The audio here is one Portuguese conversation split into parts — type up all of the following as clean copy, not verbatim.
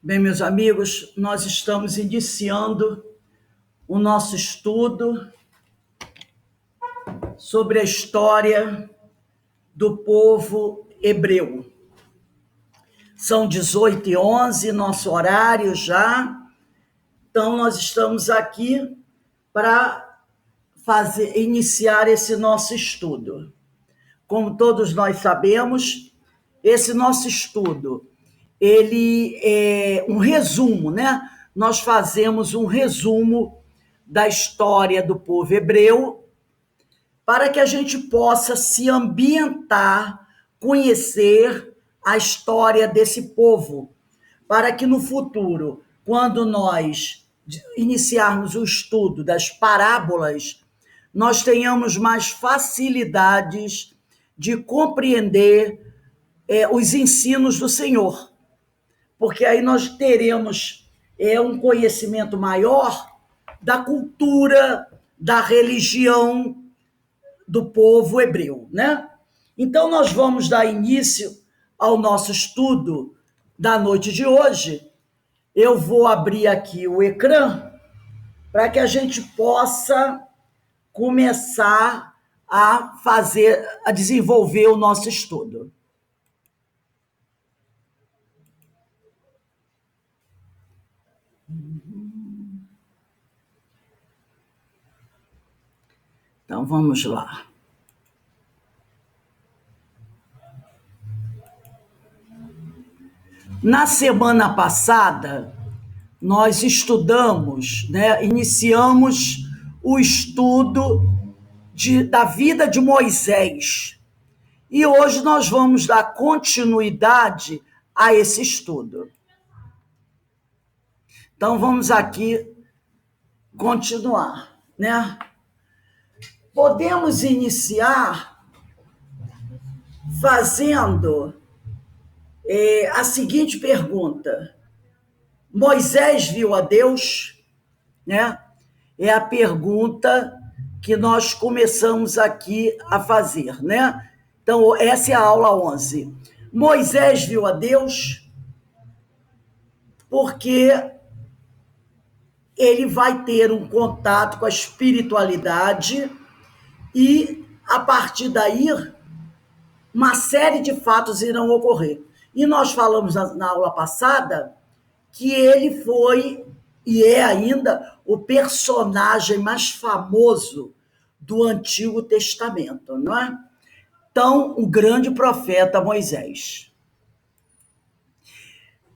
Bem, meus amigos, nós estamos iniciando o nosso estudo sobre a história do povo hebreu. São 18h11, nosso horário já. Então, nós estamos aqui para iniciar esse nosso estudo. Como todos nós sabemos, esse nosso estudo, ele é um resumo, né? Nós fazemos um resumo da história do povo hebreu para que a gente possa se ambientar, conhecer a história desse povo, para que no futuro, quando nós iniciarmos o estudo das parábolas, nós tenhamos mais facilidades de compreender os ensinos do Senhor, porque aí nós teremos um conhecimento maior da cultura, da religião do povo hebreu, né? Então nós vamos dar início ao nosso estudo da noite de hoje. Eu vou abrir aqui o ecrã para que a gente possa começar a desenvolver o nosso estudo. Então, vamos lá. Na semana passada, nós estudamos, iniciamos o estudo da vida de Moisés. E hoje nós vamos dar continuidade a esse estudo. Então, vamos aqui continuar, né? Podemos iniciar fazendo a seguinte pergunta: Moisés viu a Deus? Né? É a pergunta que nós começamos aqui a fazer, né? Então, essa é a aula 11. Moisés viu a Deus porque ele vai ter um contato com a espiritualidade e, a partir daí, uma série de fatos irão ocorrer. E nós falamos na aula passada que ele foi, e é ainda, o personagem mais famoso do Antigo Testamento, não é? Então, o grande profeta Moisés.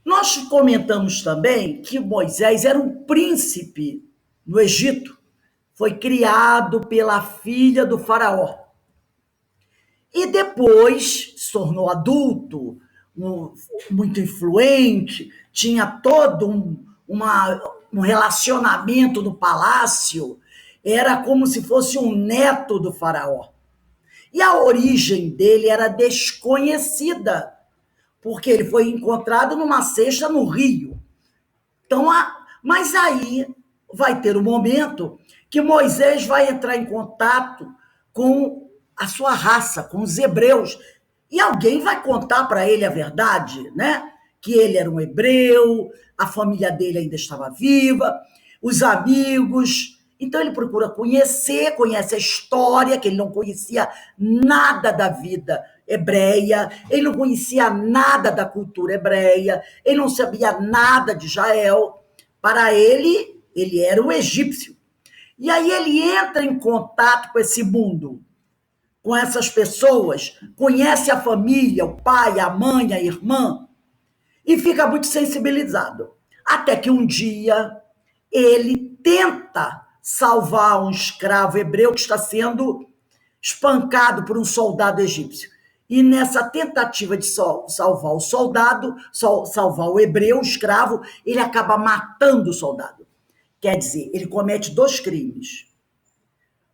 Nós comentamos também que Moisés era um príncipe no Egito. Foi criado pela filha do faraó. E depois se tornou adulto, muito influente, tinha todo um relacionamento no palácio, era como se fosse um neto do faraó. E a origem dele era desconhecida, porque ele foi encontrado numa cesta no rio. Então, mas aí vai ter um momento que Moisés vai entrar em contato com a sua raça, com os hebreus, e alguém vai contar para ele a verdade, né? Que ele era um hebreu, a família dele ainda estava viva, os amigos. Então ele procura conhece a história, que ele não conhecia nada da vida hebreia, ele não conhecia nada da cultura hebreia, ele não sabia nada de Israel. Para ele, ele era um egípcio. E aí ele entra em contato com esse mundo, com essas pessoas, conhece a família, o pai, a mãe, a irmã, e fica muito sensibilizado. Até que um dia ele tenta salvar um escravo hebreu que está sendo espancado por um soldado egípcio. E nessa tentativa de salvar o soldado, salvar o hebreu, o escravo, ele acaba matando o soldado. Quer dizer, ele comete 2 crimes.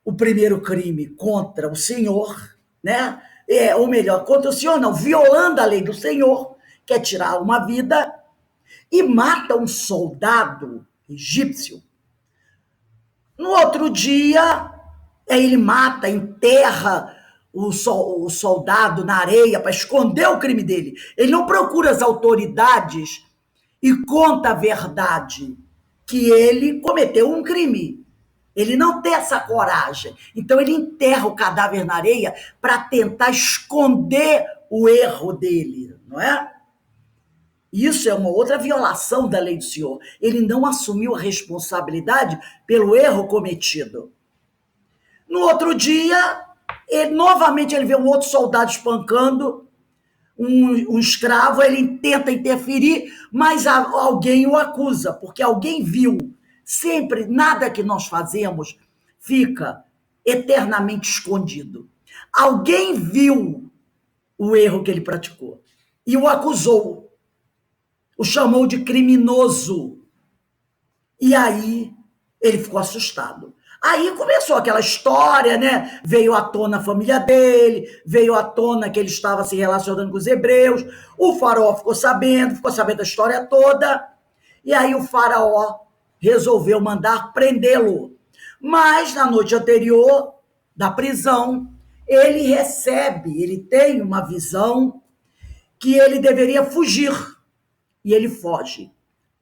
O primeiro crime contra o Senhor, né? Ou melhor, contra o Senhor não, violando a lei do Senhor, quer tirar uma vida, e mata um soldado egípcio. No outro dia, ele mata, enterra o soldado na areia para esconder o crime dele. Ele não procura as autoridades e conta a verdade, que ele cometeu um crime. Ele não tem essa coragem. Então ele enterra o cadáver na areia para tentar esconder o erro dele, não é? Isso é uma outra violação da lei do Senhor. Ele não assumiu a responsabilidade pelo erro cometido. No outro dia, novamente ele vê um outro soldado espancando um escravo, ele tenta interferir, mas alguém o acusa, porque alguém viu. Sempre, nada que nós fazemos fica eternamente escondido. Alguém viu o erro que ele praticou e o acusou, o chamou de criminoso. E aí ele ficou assustado. Aí começou aquela história, né? Veio à tona a família dele, veio à tona que ele estava se relacionando com os hebreus. O faraó ficou sabendo da história toda. E aí o faraó resolveu mandar prendê-lo. Mas na noite anterior da prisão, ele tem uma visão que ele deveria fugir. E ele foge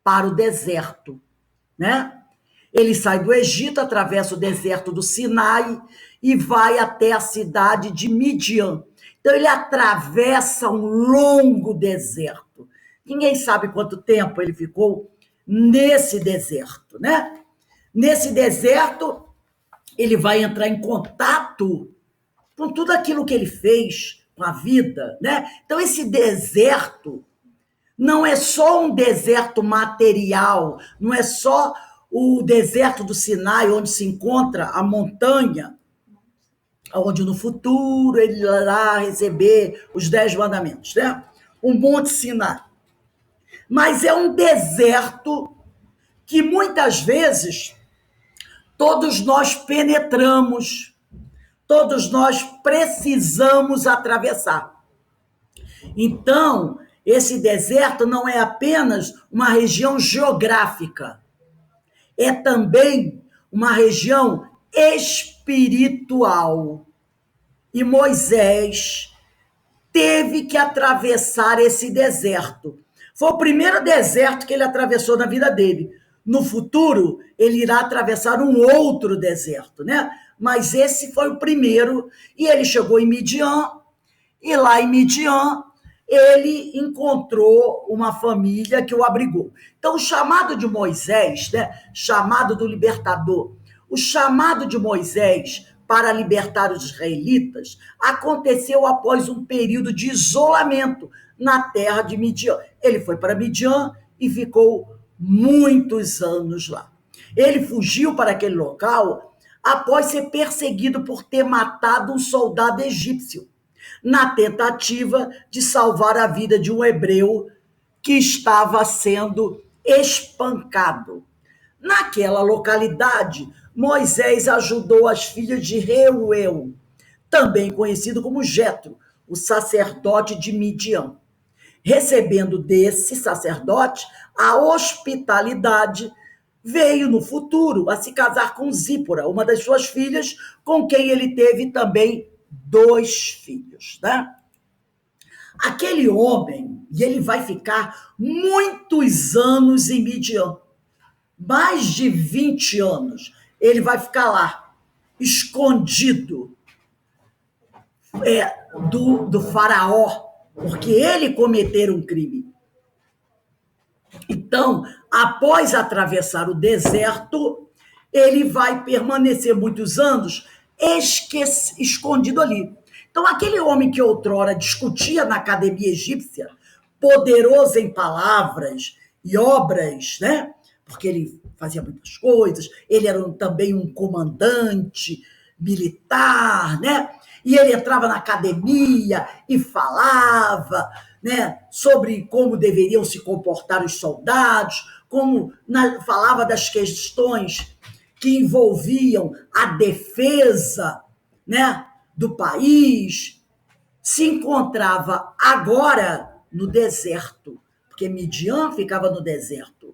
para o deserto, né? Ele sai do Egito, atravessa o deserto do Sinai e vai até a cidade de Midian. Então ele atravessa um longo deserto. Ninguém sabe quanto tempo ele ficou nesse deserto, né? Nesse deserto, ele vai entrar em contato com tudo aquilo que ele fez com a vida, né? Então esse deserto não é só um deserto material, não é só o deserto do Sinai, onde se encontra a montanha, onde no futuro ele irá receber os 10 mandamentos, né? O Monte Sinai. Mas é um deserto que muitas vezes todos nós penetramos, todos nós precisamos atravessar. Então, esse deserto não é apenas uma região geográfica, é também uma região espiritual. E Moisés teve que atravessar esse deserto. Foi o primeiro deserto que ele atravessou na vida dele. No futuro, ele irá atravessar um outro deserto, né? Mas esse foi o primeiro, e ele chegou em Midian, e lá em Midian, ele encontrou uma família que o abrigou. Então, o chamado de Moisés, né, chamado do libertador, o chamado de Moisés para libertar os israelitas aconteceu após um período de isolamento na terra de Midian. Ele foi para Midian e ficou muitos anos lá. Ele fugiu para aquele local após ser perseguido por ter matado um soldado egípcio, na tentativa de salvar a vida de um hebreu que estava sendo espancado. Naquela localidade, Moisés ajudou as filhas de Reuel, também conhecido como Jetro, o sacerdote de Midian, recebendo desse sacerdote a hospitalidade. Veio no futuro a se casar com Zípora, uma das suas filhas, com quem ele teve também 2 filhos, né? Aquele homem, e ele vai ficar muitos anos em Midian, mais de 20 anos, ele vai ficar lá, escondido do faraó, porque ele cometeu um crime. Então, após atravessar o deserto, ele vai permanecer muitos anos escondido ali. Então, aquele homem que outrora discutia na academia egípcia, poderoso em palavras e obras, né? Porque ele fazia muitas coisas, ele era também um comandante militar, né? E ele entrava na academia e falava, né, sobre como deveriam se comportar os soldados, falava das questões que envolviam a defesa, né, do país, se encontrava agora no deserto, porque Midian ficava no deserto,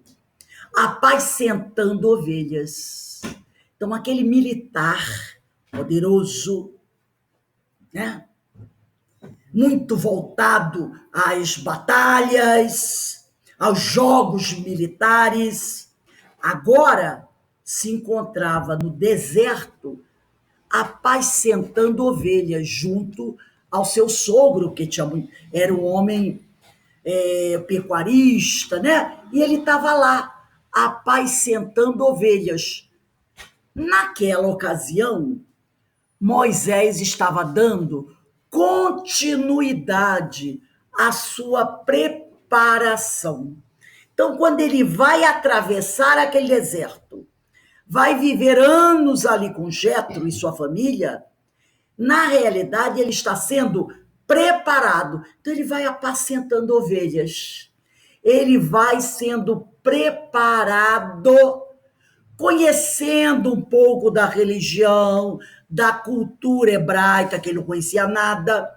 apacentando ovelhas. Então, aquele militar poderoso, né, muito voltado às batalhas, aos jogos militares. Agora se encontrava no deserto, apacentando ovelhas junto ao seu sogro, que era um homem pecuarista, né? E ele estava lá, apacentando ovelhas. Naquela ocasião, Moisés estava dando continuidade à sua preparação. Então, quando ele vai atravessar aquele deserto, vai viver anos ali com Jetro e sua família, na realidade ele está sendo preparado. Então, ele vai apacentando ovelhas. Ele vai sendo preparado, conhecendo um pouco da religião, da cultura hebraica, que ele não conhecia nada.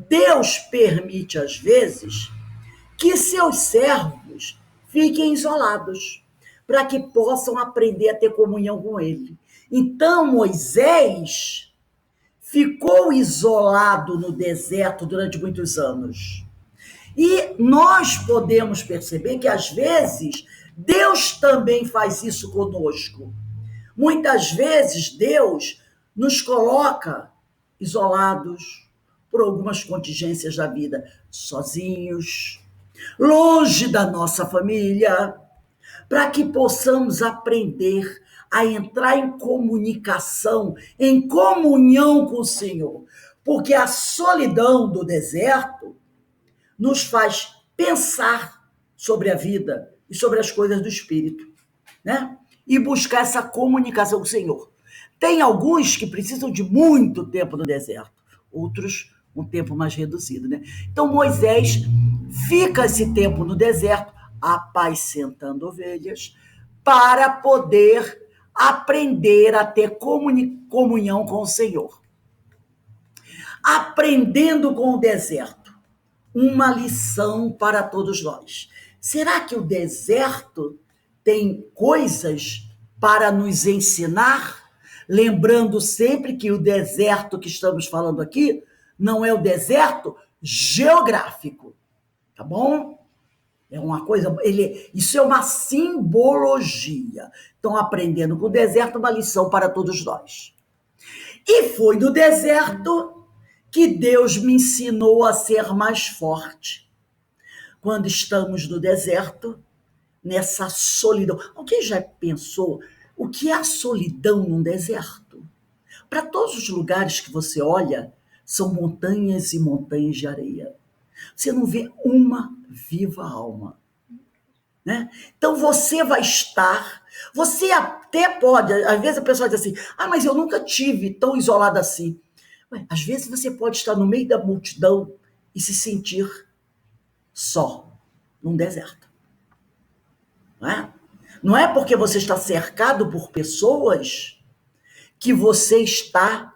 Deus permite, às vezes, que seus servos fiquem isolados, para que possam aprender a ter comunhão com ele. Então, Moisés ficou isolado no deserto durante muitos anos. E nós podemos perceber que, às vezes, Deus também faz isso conosco. Muitas vezes, Deus nos coloca isolados por algumas contingências da vida, sozinhos, longe da nossa família, para que possamos aprender a entrar em comunicação, em comunhão com o Senhor. Porque a solidão do deserto nos faz pensar sobre a vida e sobre as coisas do Espírito, né? E buscar essa comunicação com o Senhor. Tem alguns que precisam de muito tempo no deserto, outros um tempo mais reduzido, né? Então Moisés fica esse tempo no deserto, apacentando ovelhas, para poder aprender a ter comunhão com o Senhor. Aprendendo com o deserto, uma lição para todos nós. Será que o deserto tem coisas para nos ensinar? Lembrando sempre que o deserto que estamos falando aqui não é o deserto geográfico, tá bom? É uma coisa, isso é uma simbologia. Então, aprendendo com o deserto, uma lição para todos nós. E foi do deserto que Deus me ensinou a ser mais forte. Quando estamos no deserto, nessa solidão. Alguém já pensou o que é a solidão num deserto? Para todos os lugares que você olha, são montanhas e montanhas de areia. Você não vê uma viva alma, né? Então você vai estar, você até pode, às vezes a pessoa diz assim, mas eu nunca tive tão isolada assim. Às vezes você pode estar no meio da multidão e se sentir só, num deserto. Não é? Não é porque você está cercado por pessoas que você está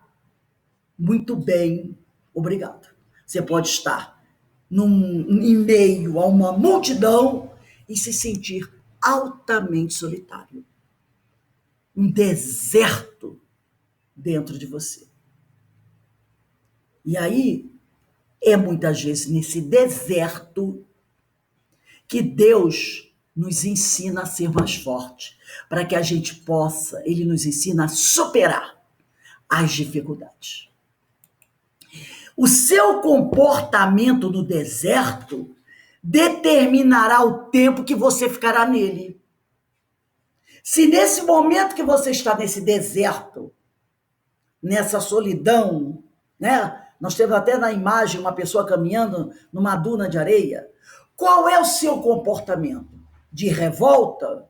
muito bem, obrigado. Você pode estar em meio a uma multidão e se sentir altamente solitário. Um deserto dentro de você. E aí, é muitas vezes nesse deserto que Deus nos ensina a ser mais forte, para que a gente possa, ele nos ensina a superar as dificuldades. O seu comportamento no deserto determinará o tempo que você ficará nele. Se nesse momento que você está nesse deserto, nessa solidão, né? Nós temos até na imagem uma pessoa caminhando numa duna de areia. Qual é o seu comportamento? De revolta?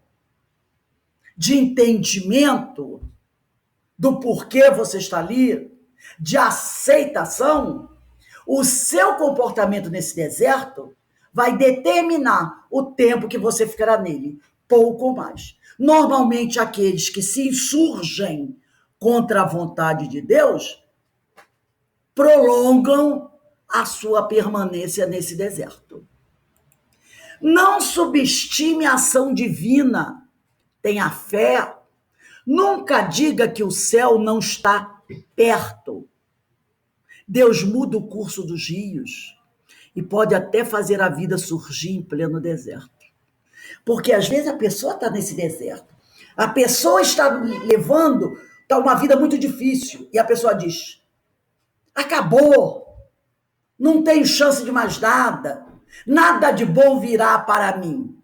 De entendimento do porquê você está ali? De aceitação? O seu comportamento nesse deserto vai determinar o tempo que você ficará nele, pouco ou mais. Normalmente, aqueles que se insurgem contra a vontade de Deus prolongam a sua permanência nesse deserto. Não subestime a ação divina, tenha fé. Nunca diga que o céu não está perto. Deus muda o curso dos rios e pode até fazer a vida surgir em pleno deserto. Porque às vezes a pessoa está nesse deserto. A pessoa está levando tá uma vida muito difícil. E a pessoa diz: acabou, não tenho chance de mais nada, nada de bom virá para mim.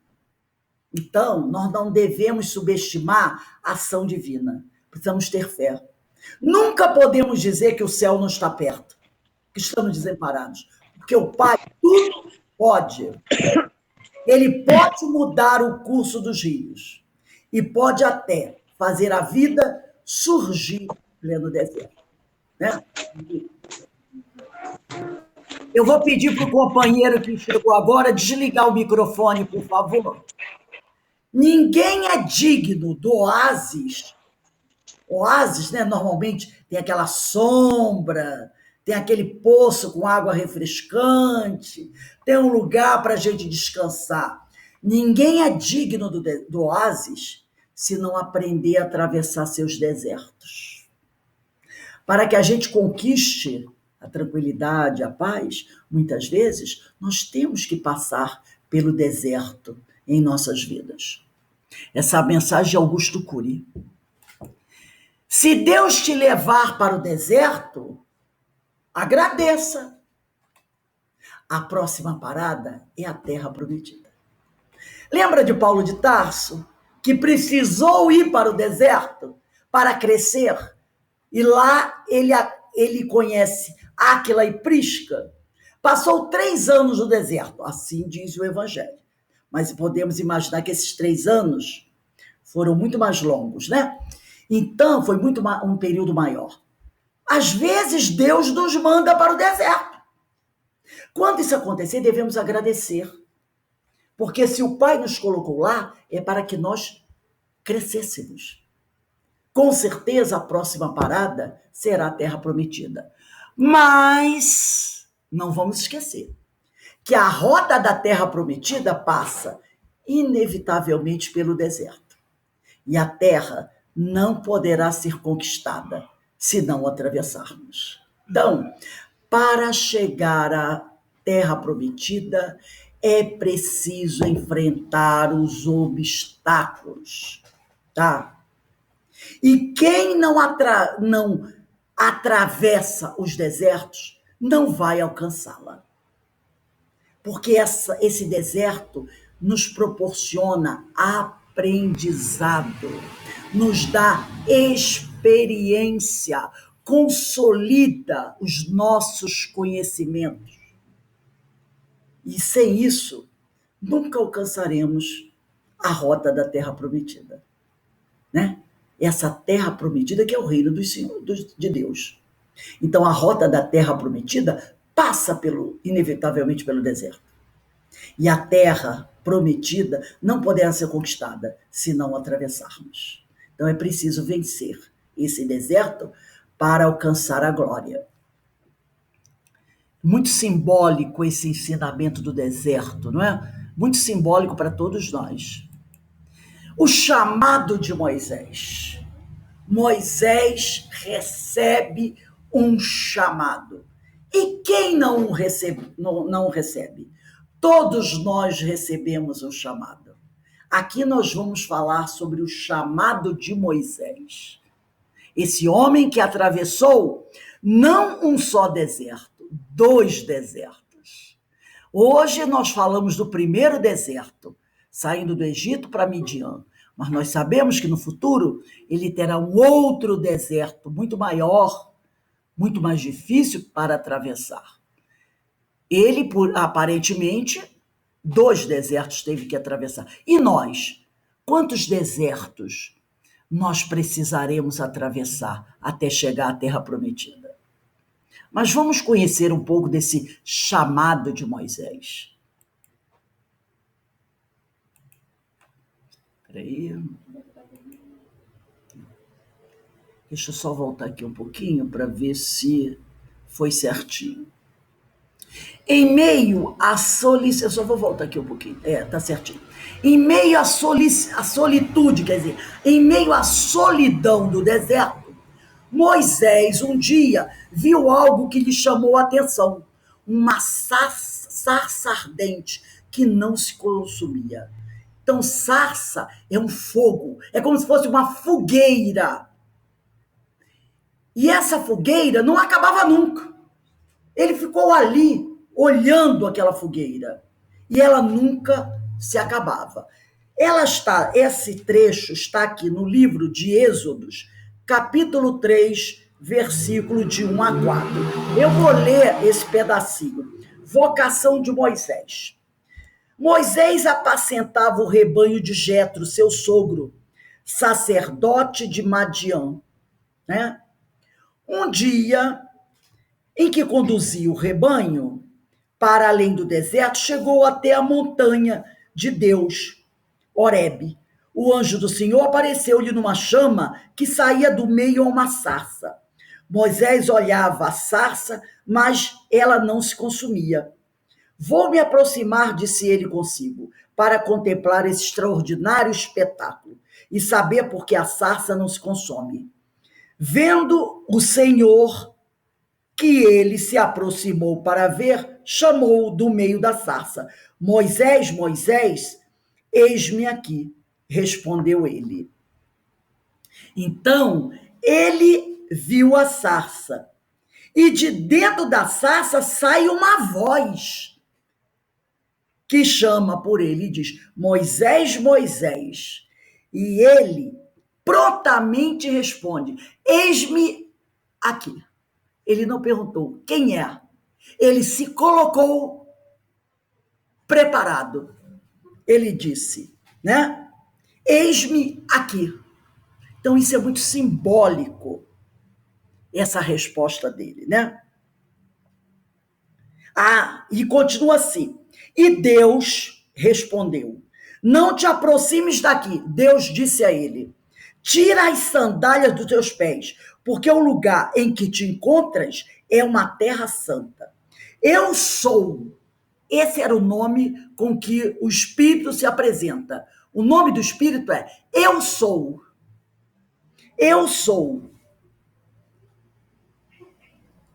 Então, nós não devemos subestimar a ação divina. Precisamos ter fé. Nunca podemos dizer que o céu não está perto, que estamos desamparados. Porque o Pai tudo pode. Ele pode mudar o curso dos rios e pode até fazer a vida surgir em pleno deserto. Né? Eu vou pedir para o companheiro que chegou agora desligar o microfone, por favor. Ninguém é digno do oásis. Oásis, né? Normalmente tem aquela sombra, tem aquele poço com água refrescante, tem um lugar para a gente descansar. Ninguém é digno do oásis se não aprender a atravessar seus desertos. Para que a gente conquiste a tranquilidade, a paz, muitas vezes nós temos que passar pelo deserto em nossas vidas. Essa mensagem de Augusto Cury. Se Deus te levar para o deserto, agradeça. A próxima parada é a terra prometida. Lembra de Paulo de Tarso, que precisou ir para o deserto para crescer? E lá ele conhece Áquila e Prisca. Passou 3 anos no deserto, assim diz o Evangelho. Mas podemos imaginar que esses 3 anos foram muito mais longos, né? Então, foi um período maior. Às vezes, Deus nos manda para o deserto. Quando isso acontecer, devemos agradecer. Porque se o Pai nos colocou lá, é para que nós crescêssemos. Com certeza, a próxima parada será a Terra Prometida. Mas não vamos esquecer que a rota da Terra Prometida passa inevitavelmente pelo deserto. E a terra não poderá ser conquistada se não atravessarmos. Então, para chegar à Terra Prometida, é preciso enfrentar os obstáculos, tá? E quem não atravessa os desertos não vai alcançá-la. Porque esse deserto nos proporciona aprendizado, nos dá experiência, consolida os nossos conhecimentos. E sem isso, nunca alcançaremos a rota da Terra Prometida, né? Essa Terra Prometida que é o reino de Deus. Então, a rota da Terra Prometida passa inevitavelmente pelo deserto. E a Terra Prometida não poderá ser conquistada se não atravessarmos. Então, é preciso vencer esse deserto para alcançar a glória. Muito simbólico esse ensinamento do deserto, não é? Muito simbólico para todos nós. O chamado de Moisés. Moisés recebe um chamado. E quem não recebe? Não recebe? Todos nós recebemos um chamado. Aqui nós vamos falar sobre o chamado de Moisés. Esse homem que atravessou não um só deserto, 2 desertos. Hoje nós falamos do primeiro deserto, saindo do Egito para Midian. Mas nós sabemos que no futuro ele terá um outro deserto muito maior, muito mais difícil para atravessar. Ele, aparentemente, 2 desertos teve que atravessar. E nós? Quantos desertos nós precisaremos atravessar até chegar à Terra Prometida? Mas vamos conhecer um pouco desse chamado de Moisés. Peraí. Deixa eu só voltar aqui um pouquinho para ver se foi certinho. Em meio à solitude, eu só vou voltar aqui um pouquinho, tá certinho. Em meio à solitude, quer dizer, em meio à solidão do deserto, Moisés um dia viu algo que lhe chamou a atenção, uma sarça ardente que não se consumia. Então, sarça é um fogo, é como se fosse uma fogueira. E essa fogueira não acabava nunca. Ele ficou ali, olhando aquela fogueira. E ela nunca se acabava. Esse trecho está aqui no livro de Êxodos, capítulo 3, versículo de 1 a 4. Eu vou ler esse pedacinho. Vocação de Moisés. Moisés apacentava o rebanho de Jetro, seu sogro, sacerdote de Madiã, né? Um dia em que conduzia o rebanho para além do deserto, chegou até a montanha de Deus, Horebe. O anjo do Senhor apareceu-lhe numa chama que saía do meio a uma sarça. Moisés olhava a sarça, mas ela não se consumia. Vou me aproximar, disse ele consigo, para contemplar esse extraordinário espetáculo e saber por que a sarça não se consome. Vendo o Senhor que ele se aproximou para ver, chamou do meio da sarça. Moisés, Moisés, eis-me aqui, respondeu ele. Então, ele viu a sarça, e de dentro da sarça sai uma voz que chama por ele e diz: Moisés, Moisés. E ele prontamente responde: eis-me aqui. Ele não perguntou quem é. Ele se colocou preparado. Ele disse, né? Eis-me aqui. Então isso é muito simbólico, essa resposta dele, né? E continua assim. E Deus respondeu: não te aproximes daqui. Deus disse a ele: tira as sandálias dos teus pés, porque o lugar em que te encontras é uma terra santa. Eu sou. Esse era o nome com que o Espírito se apresenta. O nome do Espírito é Eu sou. Eu sou.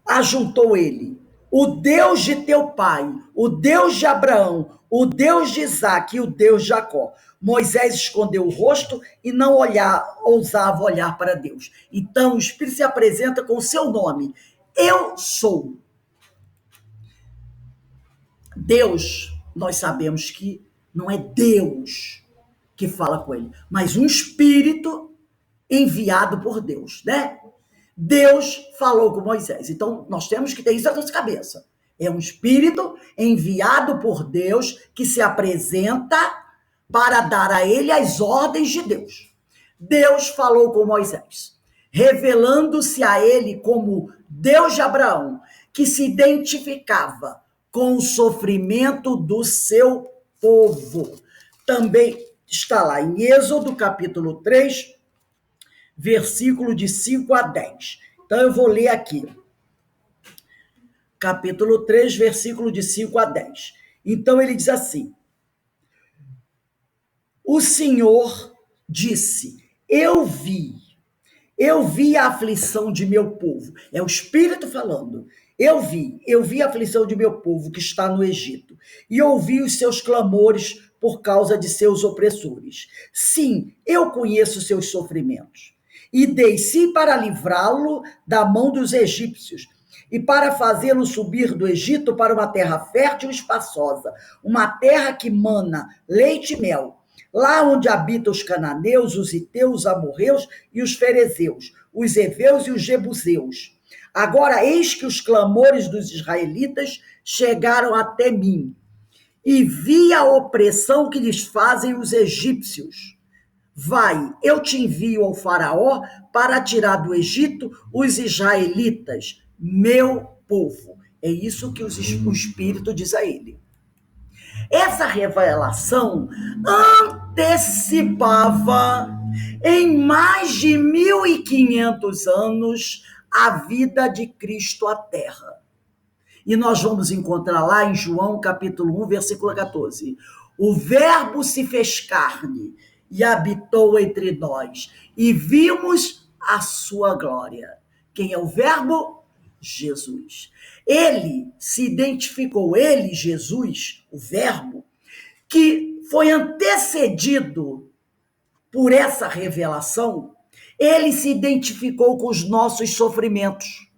Ajuntou ele: o Deus de teu pai, o Deus de Abraão, o Deus de Isaque e o Deus de Jacó. Moisés escondeu o rosto e não ousava olhar para Deus. Então o Espírito se apresenta com o seu nome. Eu sou. Deus, nós sabemos que não é Deus que fala com ele, mas um Espírito enviado por Deus, né? Deus falou com Moisés. Então, nós temos que ter isso na nossa cabeça. É um espírito enviado por Deus que se apresenta para dar a ele as ordens de Deus. Deus falou com Moisés, revelando-se a ele como Deus de Abraão, que se identificava com o sofrimento do seu povo. Também está lá em Êxodo, capítulo 3, versículo de 5 a 10. Então, eu vou ler aqui. Capítulo 3, versículo de 5 a 10. Então, ele diz assim: o Senhor disse: eu vi a aflição de meu povo. É o Espírito falando. Eu vi a aflição de meu povo que está no Egito, e ouvi os seus clamores por causa de seus opressores. Sim, eu conheço seus sofrimentos. E desci para livrá-lo da mão dos egípcios, e para fazê-lo subir do Egito para uma terra fértil e espaçosa, uma terra que mana leite e mel, lá onde habitam os cananeus, os hiteus, os amorreus e os ferezeus, os heveus e os jebuseus. Agora eis que os clamores dos israelitas chegaram até mim, e vi a opressão que lhes fazem os egípcios. Vai, eu te envio ao faraó para tirar do Egito os israelitas, meu povo. É isso que o Espírito diz a ele. Essa revelação antecipava em mais de 1.500 anos a vida de Cristo à Terra. E nós vamos encontrar lá em João capítulo 1, versículo 14. O verbo se fez carne e habitou entre nós, e vimos a sua glória. Quem é o verbo? Jesus. Ele se identificou, ele, Jesus, o verbo, que foi antecedido por essa revelação, ele se identificou com os nossos sofrimentos.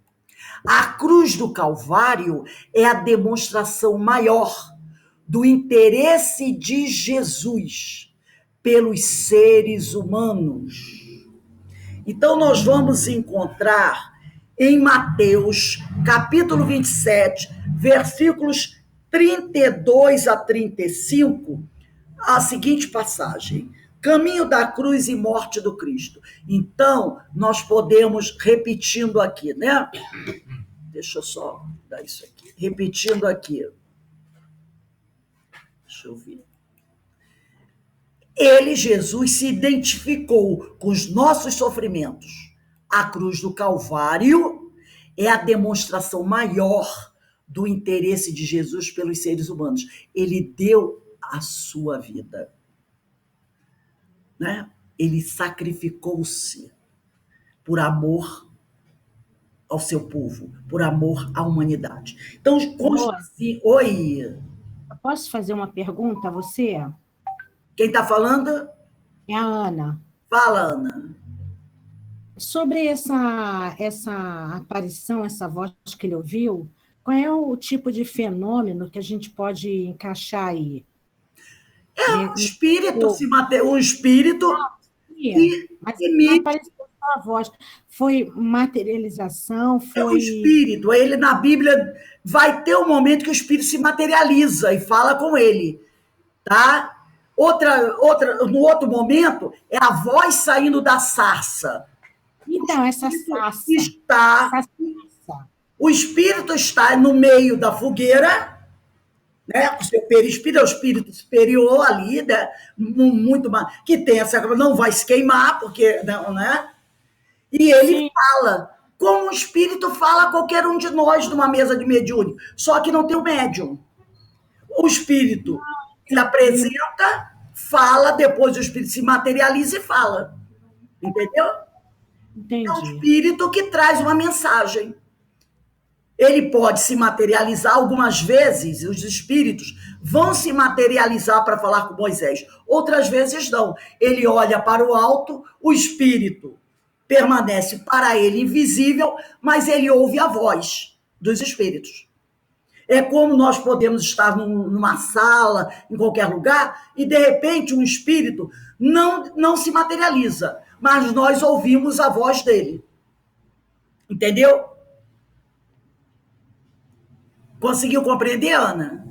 A cruz do Calvário é a demonstração maior do interesse de Jesus pelos seres humanos. Então, nós vamos encontrar em Mateus, capítulo 27, versículos 32 a 35, a seguinte passagem: caminho da cruz e morte do Cristo. Então, nós podemos, repetindo aqui, né? Deixa eu só dar isso aqui. Repetindo aqui. Deixa eu ver. Ele, Jesus, se identificou com os nossos sofrimentos. A cruz do Calvário é a demonstração maior do interesse de Jesus pelos seres humanos. Ele deu a sua vida, né? Ele sacrificou-se por amor ao seu povo, por amor à humanidade. Então, assim, oi. Eu posso fazer uma pergunta a você? Quem está falando? É a Ana. Fala, Ana. Sobre essa aparição, essa voz que ele ouviu, qual é o tipo de fenômeno que a gente pode encaixar aí? Um espírito um espírito mas não apareceu só a voz. Foi materialização, foi... É o espírito. Ele, na Bíblia, vai ter um momento que o espírito se materializa e fala com ele, tá? No outro momento, é a voz saindo da sarça. Então, essa sarça. O espírito está no meio da fogueira, né? O seu perispírito é o espírito superior ali, né? Muito mais, que tem essa, não vai se queimar, porque não, né? E ele Sim. fala, como o espírito fala a qualquer um de nós numa mesa de mediúnico, só que não tem o médium. O espírito ele apresenta, fala, depois o espírito se materializa e fala. Entendeu? Entendi. É um espírito que traz uma mensagem. Ele pode se materializar algumas vezes, os espíritos vão se materializar para falar com Moisés. Outras vezes não. Ele olha para o alto, o espírito permanece para ele invisível, mas ele ouve a voz dos espíritos. É como nós podemos estar numa sala, em qualquer lugar, e de repente um espírito não se materializa, mas nós ouvimos a voz dele. Entendeu? Conseguiu compreender, Ana?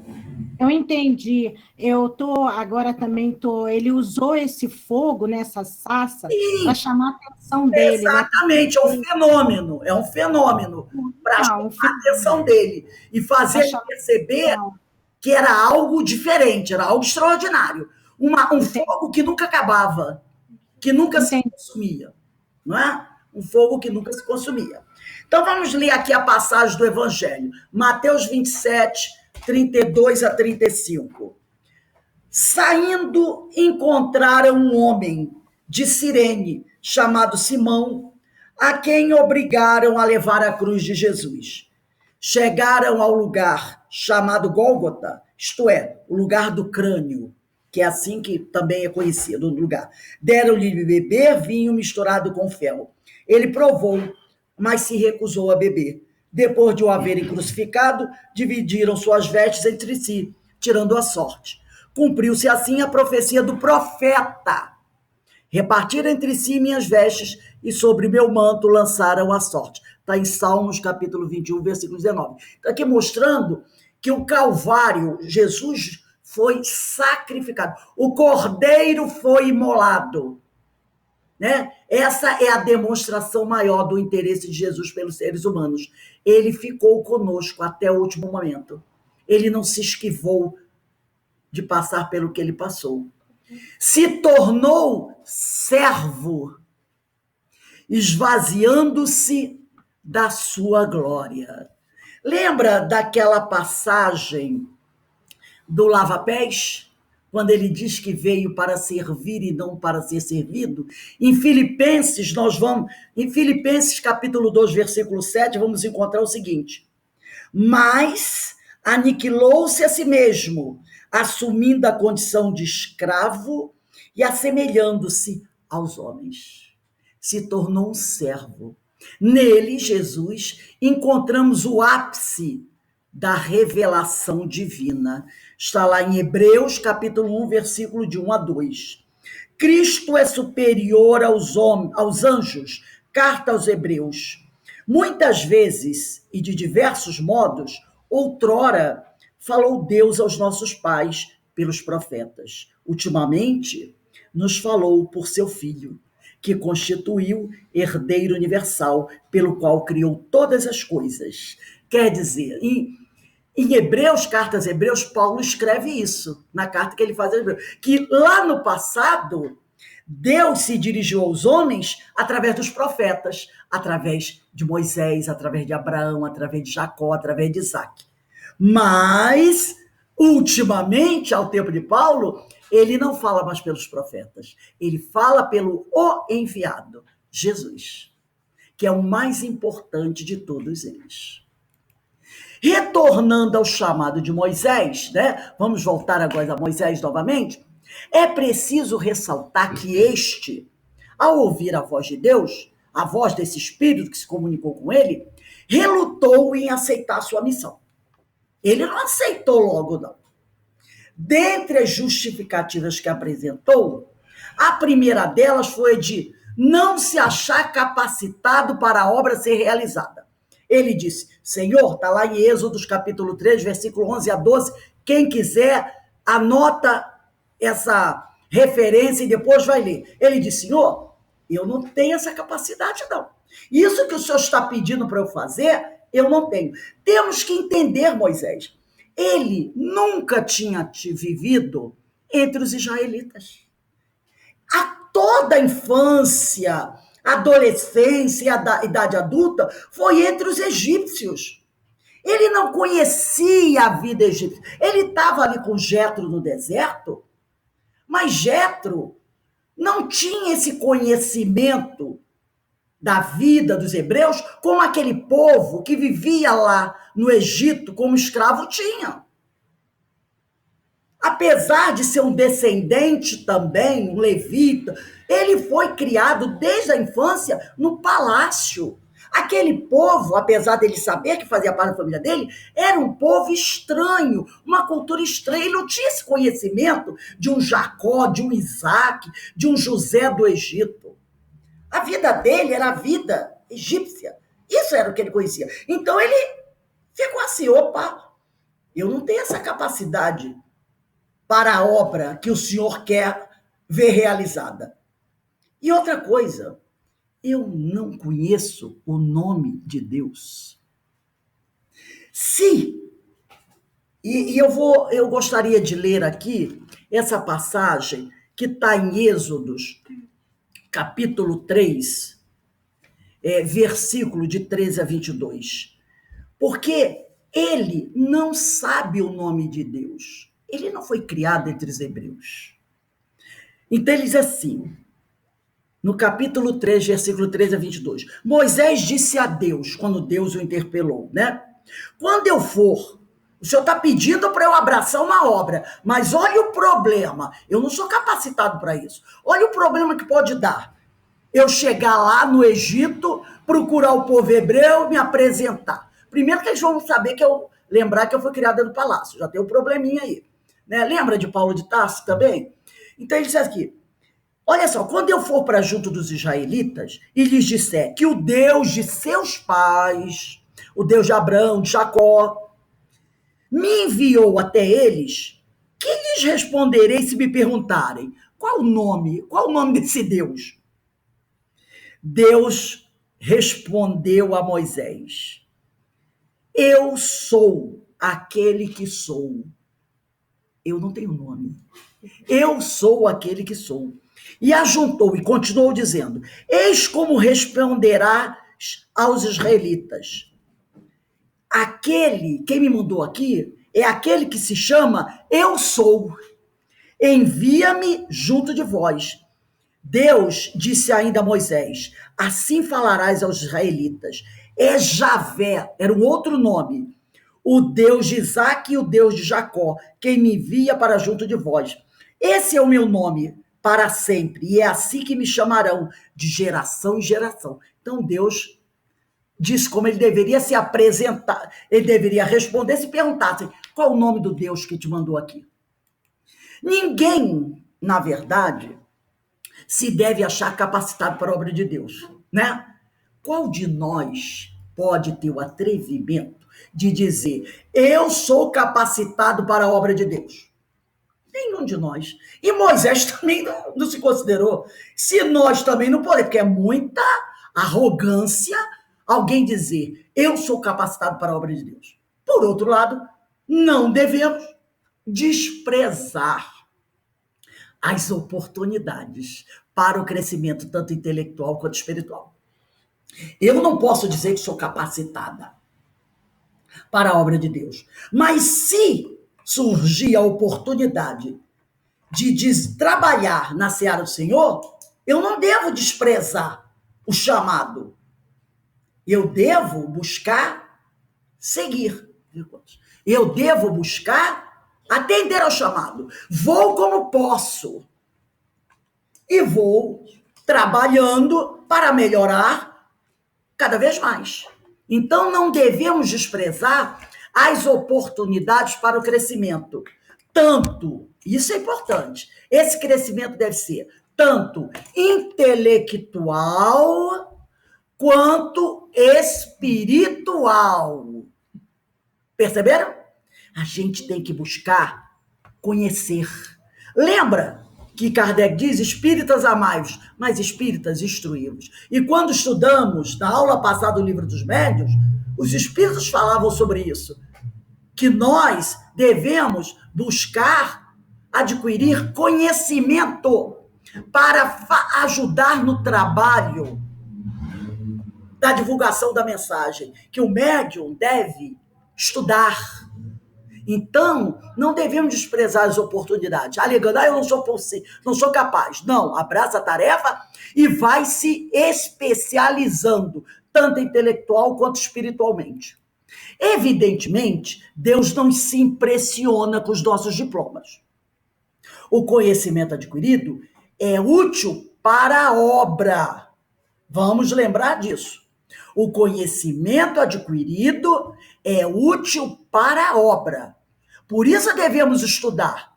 Eu entendi. Agora também ele usou esse fogo nessa sarça para chamar a atenção dele. Exatamente, né? É um fenômeno para chamar a atenção dele e fazer ele perceber que era algo diferente, era algo extraordinário. Um fogo que nunca acabava, que nunca se consumia, não é? Um fogo que nunca se consumia. Então, vamos ler aqui a passagem do Evangelho. Mateus 27, 32 a 35. Saindo, encontraram um homem de Cirene, chamado Simão, a quem obrigaram a levar a cruz de Jesus. Chegaram ao lugar chamado Gólgota, isto é, o lugar do crânio, que é assim que também é conhecido o lugar. Deram-lhe de beber vinho misturado com fel. Ele provou, mas se recusou a beber. Depois de o haverem crucificado, dividiram suas vestes entre si, tirando a sorte. Cumpriu-se assim a profecia do profeta. Repartiram entre si minhas vestes e sobre meu manto lançaram a sorte. Está em Salmos, capítulo 21, versículo 19. Está aqui mostrando que o Calvário, Jesus foi sacrificado. O cordeiro foi imolado. Né? Essa é a demonstração maior do interesse de Jesus pelos seres humanos. Ele ficou conosco até o último momento. Ele não se esquivou de passar pelo que ele passou. Se tornou servo, esvaziando-se da sua glória. Lembra daquela passagem do lava-pés? Quando ele diz que veio para servir e não para ser servido. Em Filipenses, em Filipenses capítulo 2, versículo 7, vamos encontrar o seguinte: mas aniquilou-se a si mesmo, assumindo a condição de escravo e assemelhando-se aos homens. Se tornou um servo. Nele, Jesus, encontramos o ápice da revelação divina. Está lá em Hebreus, capítulo 1, versículo de 1 a 2. Cristo é superior aos anjos. Carta aos Hebreus. Muitas vezes, e de diversos modos, outrora falou Deus aos nossos pais pelos profetas. Ultimamente, nos falou por seu Filho, que constituiu herdeiro universal, pelo qual criou todas as coisas. Quer dizer, em Hebreus, cartas Hebreus, Paulo escreve isso, na carta que ele faz a Hebreus, que lá no passado, Deus se dirigiu aos homens através dos profetas, através de Moisés, através de Abraão, através de Jacó, através de Isaac. Mas, ultimamente, ao tempo de Paulo, ele não fala mais pelos profetas, ele fala pelo o enviado, Jesus, que é o mais importante de todos eles. Retornando ao chamado de Moisés, né? Vamos voltar agora a Moisés novamente. É preciso ressaltar que este, ao ouvir a voz de Deus, a voz desse Espírito que se comunicou com ele, relutou em aceitar sua missão. Ele não aceitou logo, não. Dentre as justificativas que apresentou, a primeira delas foi de não se achar capacitado para a obra ser realizada. Ele disse, Senhor, está lá em Êxodo, capítulo 3, versículo 11 a 12, quem quiser, anota essa referência e depois vai ler. Ele disse, Senhor, eu não tenho essa capacidade, não. Isso que o Senhor está pedindo para eu fazer, eu não tenho. Temos que entender, Moisés, ele nunca tinha vivido entre os israelitas. Toda a infância, adolescência e a idade adulta foi entre os egípcios. Ele não conhecia a vida egípcia. Ele estava ali com Jetro no deserto, mas Jetro não tinha esse conhecimento da vida dos hebreus como aquele povo que vivia lá no Egito como escravo tinha. Apesar de ser um descendente também, um levita, ele foi criado desde a infância no palácio. Aquele povo, apesar dele saber que fazia parte da família dele, era um povo estranho, uma cultura estranha. Ele não tinha esse conhecimento de um Jacó, de um Isaac, de um José do Egito. A vida dele era a vida egípcia. Isso era o que ele conhecia. Então ele ficou assim, opa, eu não tenho essa capacidade para a obra que o Senhor quer ver realizada. E outra coisa, eu não conheço o nome de Deus. Eu gostaria de ler aqui essa passagem que está em Êxodos, capítulo 3, versículo de 13 a 22. Porque ele não sabe o nome de Deus. Ele não foi criado entre os hebreus. Então ele diz assim, no capítulo 3, versículo 13 a 22. Moisés disse a Deus, quando Deus o interpelou, né? Quando eu for, o Senhor está pedindo para eu abraçar uma obra, mas olha o problema, eu não sou capacitado para isso. Olha o problema que pode dar. Eu chegar lá no Egito, procurar o povo hebreu, me apresentar. Primeiro que eles vão saber lembrar que eu fui criada no palácio, já tem um probleminha aí. Né? Lembra de Paulo de Tarso também? Então ele diz aqui, olha só, quando eu for para junto dos israelitas e lhes disser que o Deus de seus pais, o Deus de Abraão, de Jacó, me enviou até eles, que lhes responderei se me perguntarem, qual o nome desse Deus? Deus respondeu a Moisés, eu sou aquele que sou. Eu não tenho nome. Eu sou aquele que sou. E ajuntou e continuou dizendo, eis como responderás aos israelitas. Quem me mandou aqui, é aquele que se chama Eu Sou. Envia-me junto de vós. Deus disse ainda a Moisés, assim falarás aos israelitas. É Javé, era um outro nome, o Deus de Isaque e o Deus de Jacó, quem me envia para junto de vós. Esse é o meu nome para sempre, e é assim que me chamarão, de geração em geração. Então Deus diz como ele deveria se apresentar, ele deveria responder se perguntassem: qual é o nome do Deus que te mandou aqui? Ninguém, na verdade, se deve achar capacitado para a obra de Deus, né? Qual de nós pode ter o atrevimento de dizer: eu sou capacitado para a obra de Deus? Nenhum de nós. E Moisés também não se considerou. Se nós também não podemos, porque é muita arrogância alguém dizer: eu sou capacitado para a obra de Deus. Por outro lado, não devemos desprezar as oportunidades para o crescimento tanto intelectual quanto espiritual. Eu não posso dizer que sou capacitada para a obra de Deus, mas se surgir a oportunidade de trabalhar na seara do Senhor, eu não devo desprezar o chamado. Eu devo buscar seguir. Eu devo buscar atender ao chamado. Vou como posso. E vou trabalhando para melhorar cada vez mais. Então, não devemos desprezar as oportunidades para o crescimento. Tanto, isso é importante, esse crescimento deve ser tanto intelectual quanto espiritual. Perceberam? A gente tem que buscar conhecer. Lembra que Kardec diz: espíritas amai-vos, mas espíritas instruí-vos. E quando estudamos, na aula passada do Livro dos Médiuns, os espíritos falavam sobre isso, que nós devemos buscar adquirir conhecimento para ajudar no trabalho da divulgação da mensagem, que o médium deve estudar. Então, não devemos desprezar as oportunidades, alegando: eu não sou capaz. Não, abraça a tarefa e vai se especializando, tanto intelectual quanto espiritualmente. Evidentemente, Deus não se impressiona com os nossos diplomas. O conhecimento adquirido é útil para a obra. Vamos lembrar disso. O conhecimento adquirido é útil para a obra. Por isso devemos estudar,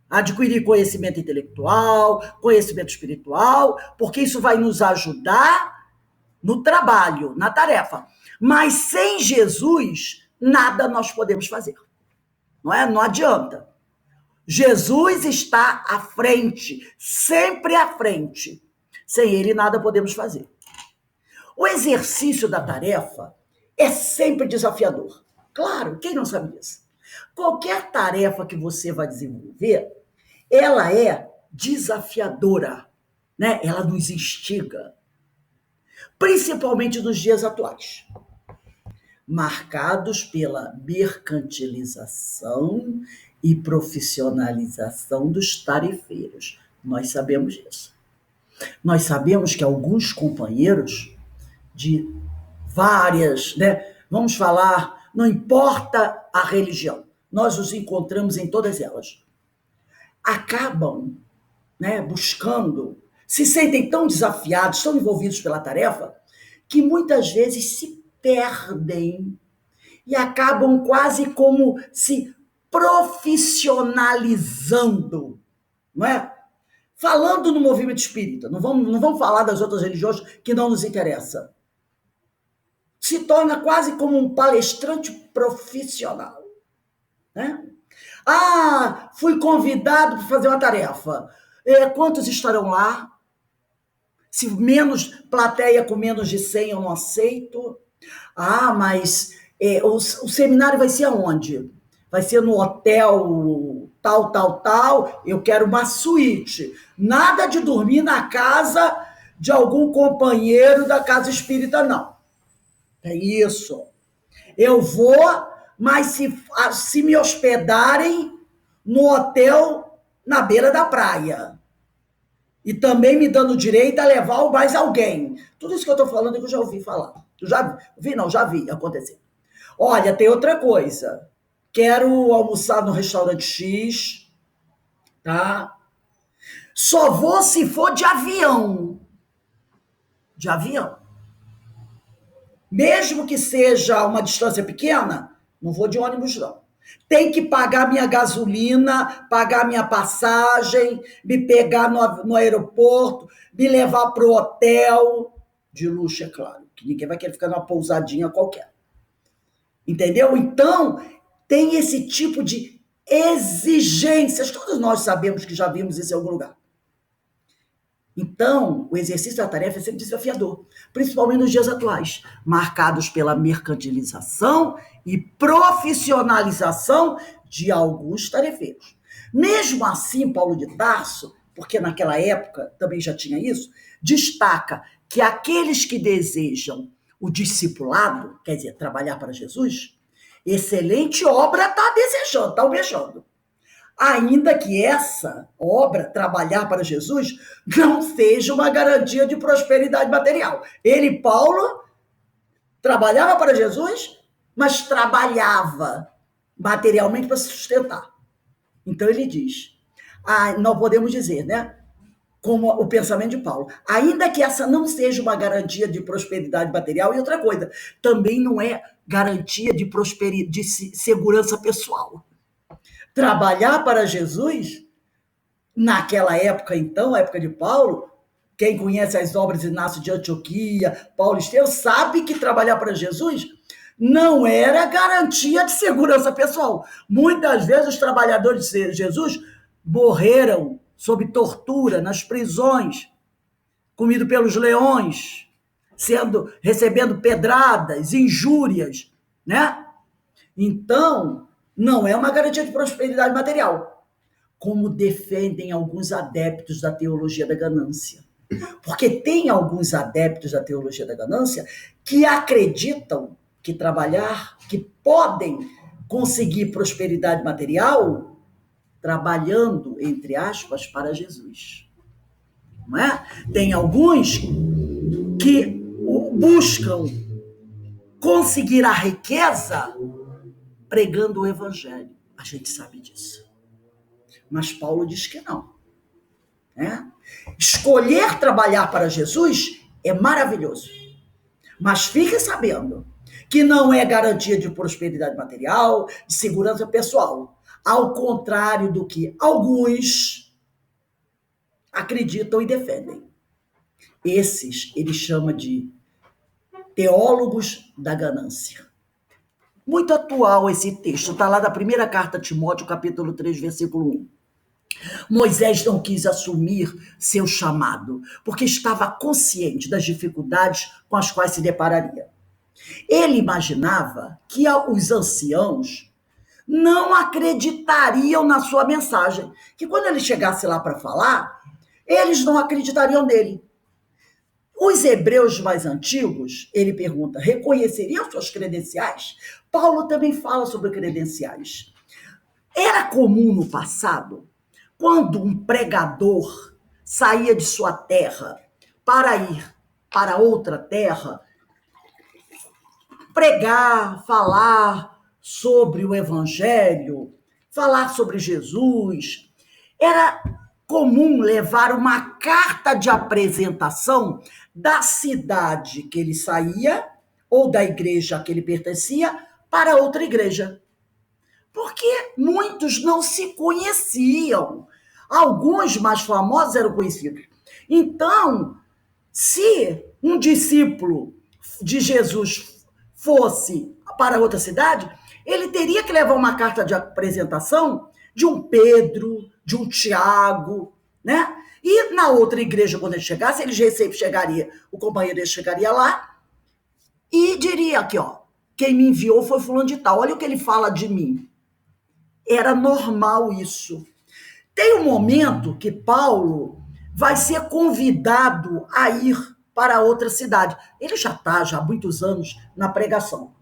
adquirir conhecimento intelectual, conhecimento espiritual, porque isso vai nos ajudar no trabalho, na tarefa. Mas sem Jesus, nada nós podemos fazer. Não é? Não adianta. Jesus está à frente, sempre à frente. Sem ele, nada podemos fazer. O exercício da tarefa é sempre desafiador. Claro, quem não sabe disso? Qualquer tarefa que você vai desenvolver, ela é desafiadora, né? Ela nos instiga, principalmente nos dias atuais, marcados pela mercantilização e profissionalização dos tarefeiros. Nós sabemos disso. Nós sabemos que alguns companheiros de várias, né? Vamos falar, não importa a religião, nós os encontramos em todas elas. Acabam, né, buscando, se sentem tão desafiados, tão envolvidos pela tarefa, que muitas vezes se perdem e acabam quase como se profissionalizando, não é? Falando no movimento espírita, não vamos falar das outras religiões que não nos interessa. Se torna quase como um palestrante profissional, né? Fui convidado para fazer uma tarefa. Quantos estarão lá? Se menos plateia com menos de 100 eu não aceito. Mas o seminário vai ser aonde? Vai ser no hotel tal. Eu quero uma suíte. Nada de dormir na casa de algum companheiro da casa espírita, não. É isso. Eu vou, mas se me hospedarem no hotel na beira da praia. E também me dando direito a levar mais alguém. Tudo isso que eu estou falando é que eu já ouvi falar. Já vi acontecer. Olha, tem outra coisa. Quero almoçar no restaurante X, tá? Só vou se for de avião. De avião. Mesmo que seja uma distância pequena, não vou de ônibus, não. Tem que pagar minha gasolina, pagar minha passagem, me pegar no aeroporto, me levar para o hotel. De luxo, é claro, que ninguém vai querer ficar numa pousadinha qualquer. Entendeu? Então, tem esse tipo de exigências. Todos nós sabemos que já vimos isso em algum lugar. Então, o exercício da tarefa é sempre desafiador, principalmente nos dias atuais, marcados pela mercantilização e profissionalização de alguns tarefeiros. Mesmo assim, Paulo de Tarso, porque naquela época também já tinha isso, destaca que aqueles que desejam o discipulado, quer dizer, trabalhar para Jesus, excelente obra está desejando, está almejando. Ainda que essa obra, trabalhar para Jesus, não seja uma garantia de prosperidade material. Ele, Paulo, trabalhava para Jesus, mas trabalhava materialmente para se sustentar. Então ele diz, não podemos dizer, né? Como o pensamento de Paulo, ainda que essa não seja uma garantia de prosperidade material, e outra coisa, também não é garantia de prosperidade, de segurança pessoal. Trabalhar para Jesus, naquela época, então, a época de Paulo, quem conhece as obras de Inácio de Antioquia, Paulo Estevão, sabe que trabalhar para Jesus não era garantia de segurança pessoal. Muitas vezes os trabalhadores de Jesus morreram sob tortura, nas prisões, comido pelos leões, recebendo pedradas, injúrias, né? Então, não é uma garantia de prosperidade material, como defendem alguns adeptos da teologia da ganância. Porque tem alguns adeptos da teologia da ganância que acreditam que trabalhar, que podem conseguir prosperidade material trabalhando, entre aspas, para Jesus. Não é? Tem alguns que buscam conseguir a riqueza pregando o evangelho. A gente sabe disso. Mas Paulo diz que não. Né? Escolher trabalhar para Jesus é maravilhoso. Mas fique sabendo que não é garantia de prosperidade material, de segurança pessoal. Ao contrário do que alguns acreditam e defendem. Esses ele chama de teólogos da ganância. Muito atual esse texto, está lá da primeira carta a Timóteo, capítulo 3, versículo 1. Moisés não quis assumir seu chamado, porque estava consciente das dificuldades com as quais se depararia. Ele imaginava que os anciãos não acreditariam na sua mensagem, que quando ele chegasse lá para falar, eles não acreditariam nele. Os hebreus mais antigos, ele pergunta, reconheceriam suas credenciais? Paulo também fala sobre credenciais. Era comum no passado, quando um pregador saía de sua terra para ir para outra terra, pregar, falar sobre o evangelho, falar sobre Jesus, era comum levar uma carta de apresentação da cidade que ele saía ou da igreja a que ele pertencia para outra igreja. Porque muitos não se conheciam. Alguns mais famosos eram conhecidos. Então, se um discípulo de Jesus fosse para outra cidade, ele teria que levar uma carta de apresentação de um Pedro, de um Tiago, né? E na outra igreja, quando ele chegasse, o companheiro dele chegaria lá e diria aqui, ó, quem me enviou foi fulano de tal, olha o que ele fala de mim. Era normal isso. Tem um momento que Paulo vai ser convidado a ir para outra cidade. Ele já está há muitos anos na pregação.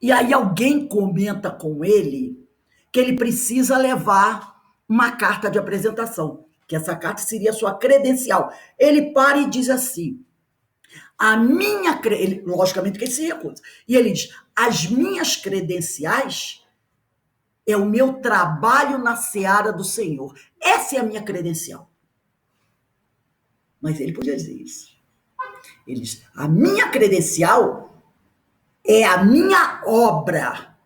E aí alguém comenta com ele que ele precisa levar uma carta de apresentação, que essa carta seria a sua credencial. Ele para e diz assim, Logicamente que ele se recusa. E ele diz: as minhas credenciais é o meu trabalho na seara do Senhor. Essa é a minha credencial. Mas ele podia dizer isso. Ele diz: a minha credencial é a minha obra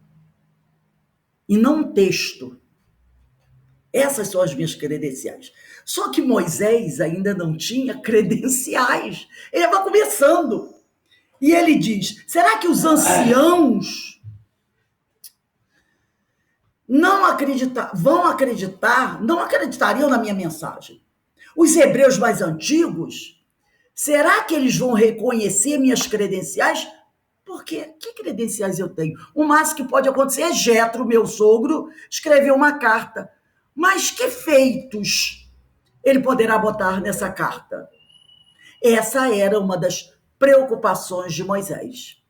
e não um texto. Essas são as minhas credenciais. Só que Moisés ainda não tinha credenciais. Ele estava começando. E ele diz: será que os anciãos não acreditariam na minha mensagem? Os hebreus mais antigos, será que eles vão reconhecer minhas credenciais? Porque que credenciais eu tenho? O máximo que pode acontecer é Jetro, meu sogro, escrever uma carta. Mas que feitos ele poderá botar nessa carta? Essa era uma das preocupações de Moisés.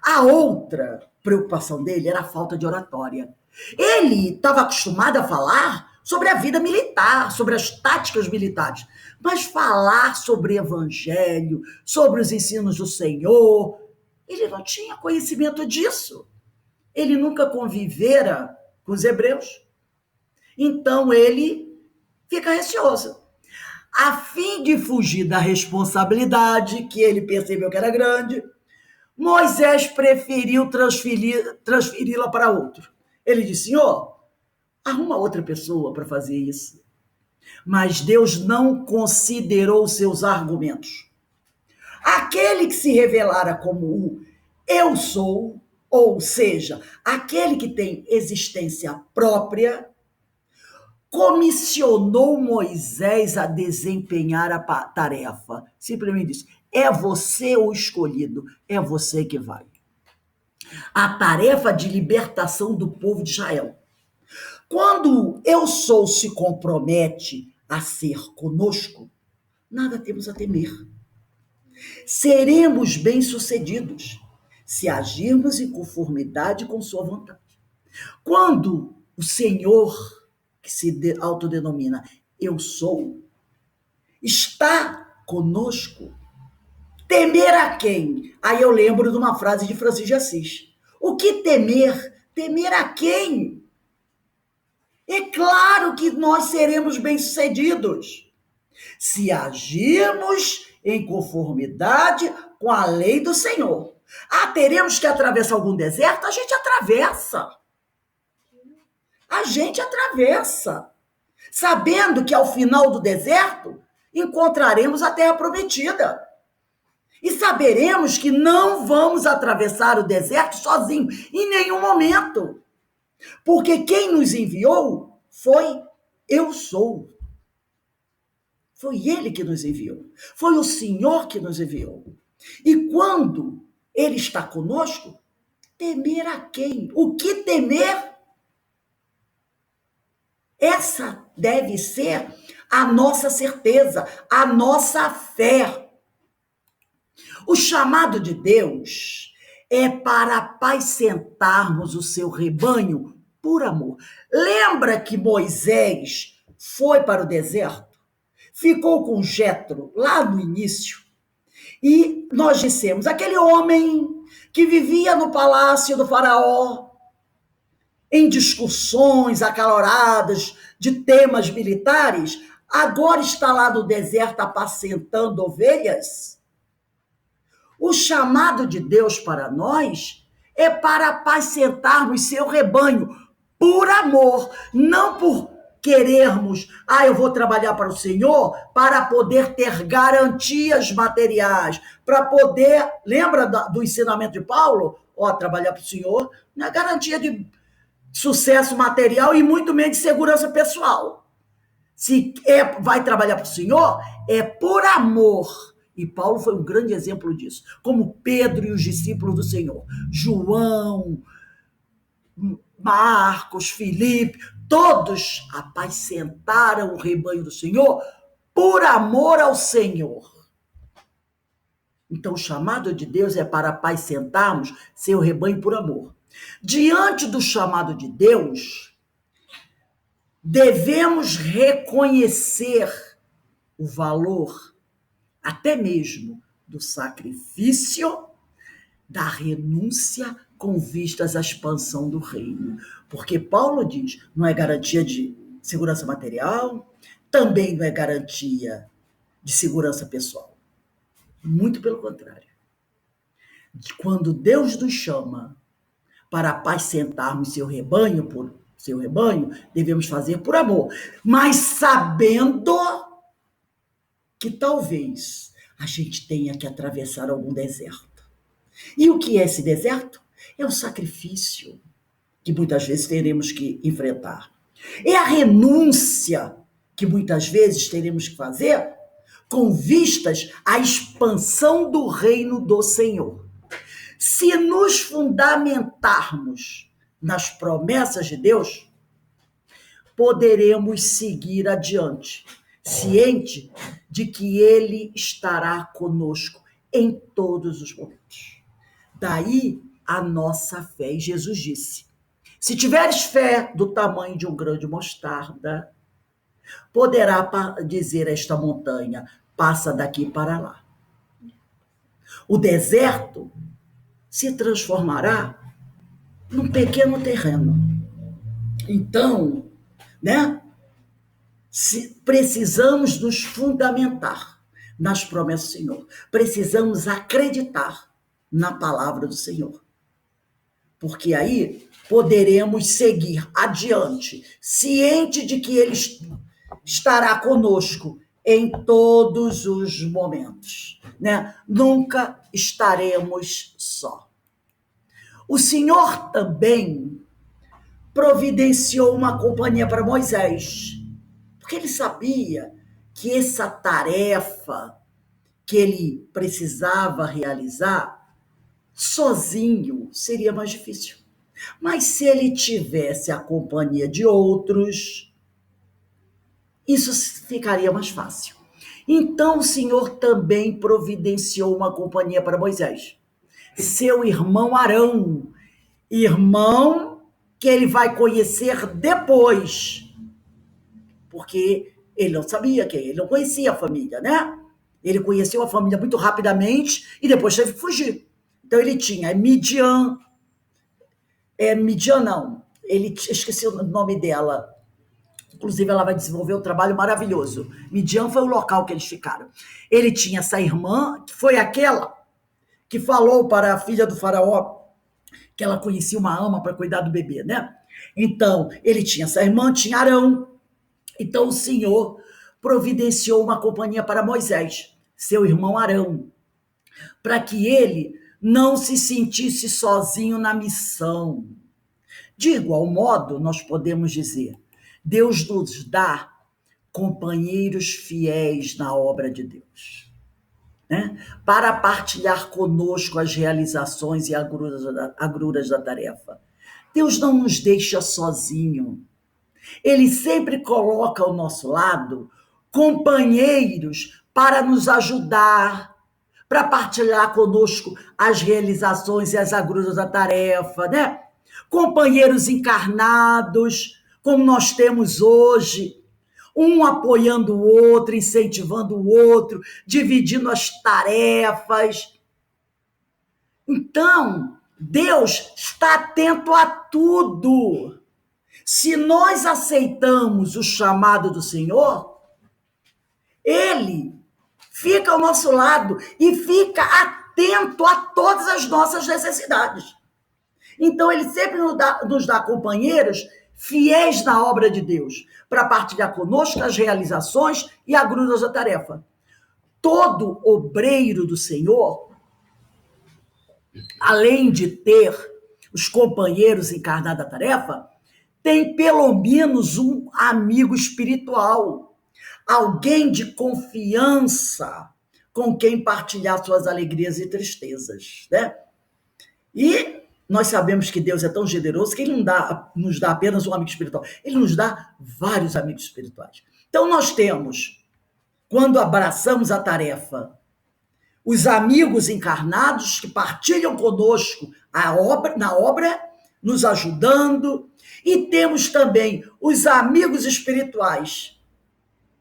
A outra preocupação dele era a falta de oratória. Ele estava acostumado a falar sobre a vida militar, sobre as táticas militares, mas falar sobre evangelho, sobre os ensinos do Senhor, ele não tinha conhecimento disso. Ele nunca convivera com os hebreus. Então ele fica receoso. A fim de fugir da responsabilidade, que ele percebeu que era grande, Moisés preferiu transferi-la para outro. Ele disse: Senhor, arruma outra pessoa para fazer isso. Mas Deus não considerou seus argumentos. Aquele que se revelara como o eu sou, ou seja, aquele que tem existência própria, comissionou Moisés a desempenhar a tarefa. Simplesmente disse: é você o escolhido, é você que vai. A tarefa de libertação do povo de Israel. Quando eu sou se compromete a ser conosco, nada temos a temer. Seremos bem-sucedidos se agirmos em conformidade com sua vontade. Quando o Senhor, que se autodenomina eu sou, está conosco, temer a quem? Aí eu lembro de uma frase de Francisco de Assis. O que temer? Temer a quem? É claro que nós seremos bem-sucedidos se agirmos em conformidade com a lei do Senhor. Teremos que atravessar algum deserto? A gente atravessa. A gente atravessa, sabendo que ao final do deserto encontraremos a terra prometida. E saberemos que não vamos atravessar o deserto sozinhos, em nenhum momento. Porque quem nos enviou foi eu sou. Foi ele que nos enviou. Foi o Senhor que nos enviou. E quando ele está conosco, temer a quem? O que temer? Essa deve ser a nossa certeza, a nossa fé. O chamado de Deus é para apacentarmos o seu rebanho por amor. Lembra que Moisés foi para o deserto? Ficou com Jetro lá no início. E nós dissemos, aquele homem que vivia no palácio do faraó, em discussões acaloradas de temas militares, agora está lá no deserto apacentando ovelhas? O chamado de Deus para nós é para apacentarmos seu rebanho por amor, não por querermos, eu vou trabalhar para o Senhor para poder ter garantias materiais, para poder, lembra do ensinamento de Paulo? Trabalhar para o Senhor não é garantia de sucesso material e muito menos de segurança pessoal. Se vai trabalhar para o Senhor, é por amor. E Paulo foi um grande exemplo disso, como Pedro e os discípulos do Senhor, João, Marcos, Filipe, todos apacentaram o rebanho do Senhor por amor ao Senhor. Então, o chamado de Deus é para apacentarmos seu rebanho por amor. Diante do chamado de Deus, devemos reconhecer o valor, até mesmo do sacrifício, da renúncia com vistas à expansão do reino. Porque Paulo diz, não é garantia de segurança material, também não é garantia de segurança pessoal. Muito pelo contrário. Quando Deus nos chama para apacentarmos seu rebanho, devemos fazer por amor, mas sabendo que talvez a gente tenha que atravessar algum deserto. E o que é esse deserto? É o sacrifício que muitas vezes teremos que enfrentar. É a renúncia que muitas vezes teremos que fazer com vistas à expansão do reino do Senhor. Se nos fundamentarmos nas promessas de Deus, poderemos seguir adiante, ciente de que Ele estará conosco em todos os momentos. Daí a nossa fé. E Jesus disse, se tiveres fé do tamanho de um grão de mostarda, poderá dizer a esta montanha, passa daqui para lá. O deserto se transformará num pequeno terreno. Então, precisamos nos fundamentar nas promessas do Senhor. Precisamos acreditar na palavra do Senhor. Porque aí poderemos seguir adiante, ciente de que Ele estará conosco em todos os momentos. Nunca estaremos só. O Senhor também providenciou uma companhia para Moisés, porque Ele sabia que essa tarefa que ele precisava realizar sozinho seria mais difícil. Mas se ele tivesse a companhia de outros, isso ficaria mais fácil. Então o Senhor também providenciou uma companhia para Moisés. Seu irmão Arão, irmão que ele vai conhecer depois, porque ele não sabia quem, ele não conhecia a família, Ele conheceu a família muito rapidamente e depois teve que fugir. Então ele tinha Midian, esqueci o nome dela. Inclusive ela vai desenvolver um trabalho maravilhoso. Midian foi o local que eles ficaram. Ele tinha essa irmã, que foi aquela que falou para a filha do faraó que ela conhecia uma ama para cuidar do bebê, Então, ele tinha essa irmã, tinha Arão. Então, o Senhor providenciou uma companhia para Moisés, seu irmão Arão, para que ele não se sentisse sozinho na missão. De igual modo, nós podemos dizer, Deus nos dá companheiros fiéis na obra de Deus, para partilhar conosco as realizações e agruras da tarefa. Deus não nos deixa sozinho. Ele sempre coloca ao nosso lado companheiros para nos ajudar, para partilhar conosco as realizações e as agruras da tarefa, Companheiros encarnados, como nós temos hoje, um apoiando o outro, incentivando o outro, dividindo as tarefas. Então, Deus está atento a tudo. Se nós aceitamos o chamado do Senhor, Ele fica ao nosso lado e fica atento a todas as nossas necessidades. Então, Ele sempre nos dá companheiros fiéis na obra de Deus, para partilhar conosco as realizações e agruras da tarefa. Todo obreiro do Senhor, além de ter os companheiros encarnados da tarefa, tem pelo menos um amigo espiritual, alguém de confiança com quem partilhar suas alegrias e tristezas, E nós sabemos que Deus é tão generoso que Ele não nos dá apenas um amigo espiritual, Ele nos dá vários amigos espirituais. Então nós temos, quando abraçamos a tarefa, os amigos encarnados que partilham conosco na obra, nos ajudando, e temos também os amigos espirituais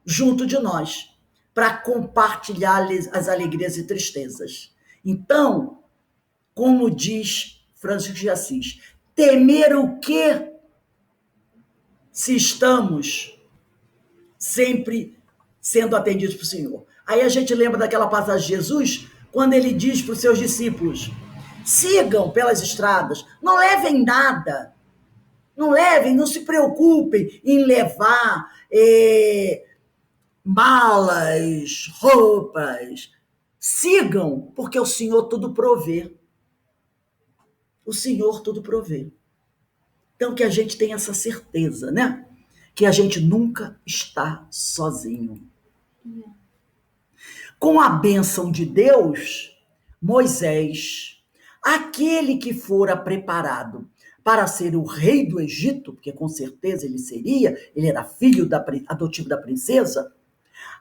junto de nós, para compartilhar as alegrias e tristezas. Então, como diz Francisco de Assis, temer o quê se estamos sempre sendo atendidos por Senhor? Aí a gente lembra daquela passagem de Jesus, quando ele diz para os seus discípulos, sigam pelas estradas, não levem nada, não se preocupem em levar malas, roupas, sigam, porque o Senhor tudo provê. O Senhor tudo provê. Então, que a gente tenha essa certeza, né? Que a gente nunca está sozinho. Com a bênção de Deus, Moisés, aquele que fora preparado para ser o rei do Egito, porque com certeza ele seria, ele era filho adotivo da princesa,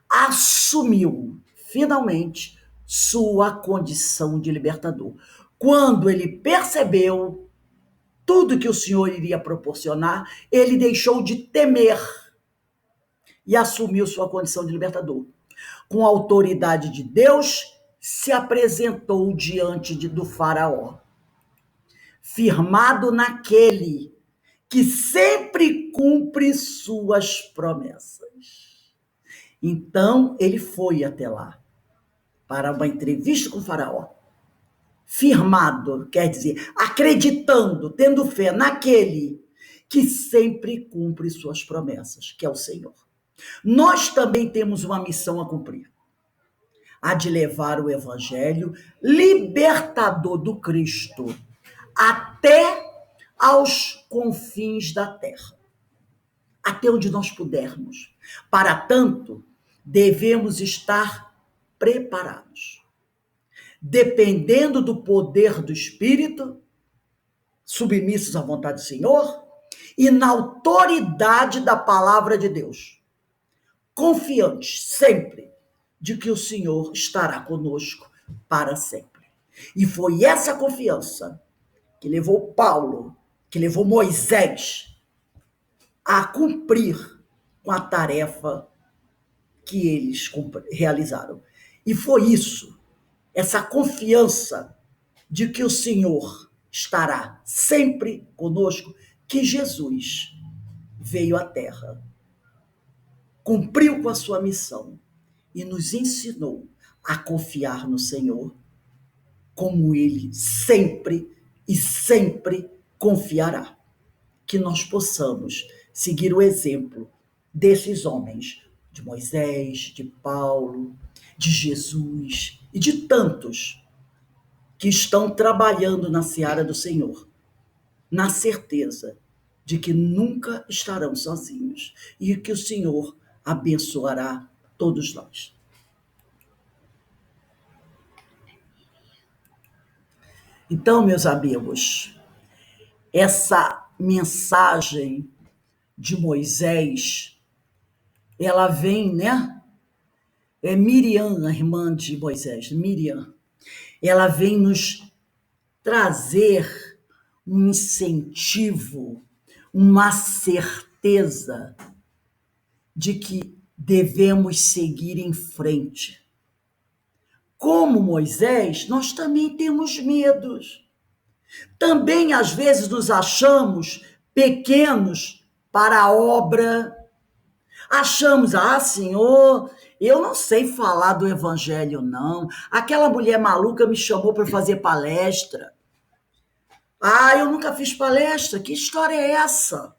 assumiu finalmente sua condição de libertador. Quando ele percebeu tudo que o Senhor iria proporcionar, ele deixou de temer e assumiu sua condição de libertador. Com a autoridade de Deus, se apresentou diante do faraó, firmado naquele que sempre cumpre suas promessas. Então, ele foi até lá para uma entrevista com o faraó, firmado, quer dizer, acreditando, tendo fé naquele que sempre cumpre suas promessas, que é o Senhor. Nós também temos uma missão a cumprir, a de levar o evangelho libertador do Cristo até aos confins da terra, até onde nós pudermos. Para tanto, devemos estar preparados, dependendo do poder do Espírito, submissos à vontade do Senhor e na autoridade da palavra de Deus, confiantes sempre de que o Senhor estará conosco para sempre. E foi essa confiança que levou Paulo, que levou Moisés a cumprir com a tarefa que eles realizaram. E foi isso, essa confiança de que o Senhor estará sempre conosco, que Jesus veio à Terra, cumpriu com a sua missão e nos ensinou a confiar no Senhor, como Ele sempre e sempre confiará. Que nós possamos seguir o exemplo desses homens, de Moisés, de Paulo, de Jesus e de tantos que estão trabalhando na seara do Senhor, na certeza de que nunca estarão sozinhos e que o Senhor abençoará todos nós. Então, meus amigos, essa mensagem de Moisés, ela vem, né? É Miriam, a irmã de Moisés, Miriam. Ela vem nos trazer um incentivo, uma certeza de que devemos seguir em frente. Como Moisés, nós também temos medos. Também, às vezes, nos achamos pequenos para a obra. Achamos, Senhor, eu não sei falar do evangelho, não. Aquela mulher maluca me chamou para fazer palestra. Eu nunca fiz palestra. Que história é essa?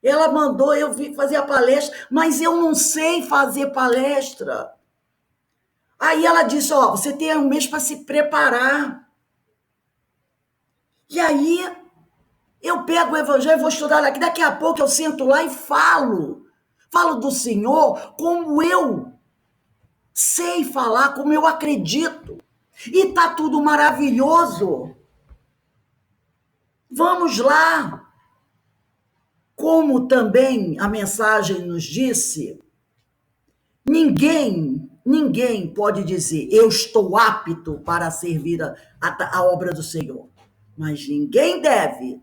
Ela mandou eu vir fazer a palestra, mas eu não sei fazer palestra. Aí ela disse, você tem um mês para se preparar. E aí eu pego o evangelho, vou estudar daqui a pouco eu sento lá e falo. Falo do Senhor como eu sei falar, como eu acredito. E tá tudo maravilhoso. Vamos lá. Como também a mensagem nos disse, ninguém pode dizer, eu estou apto para servir a obra do Senhor. Mas ninguém deve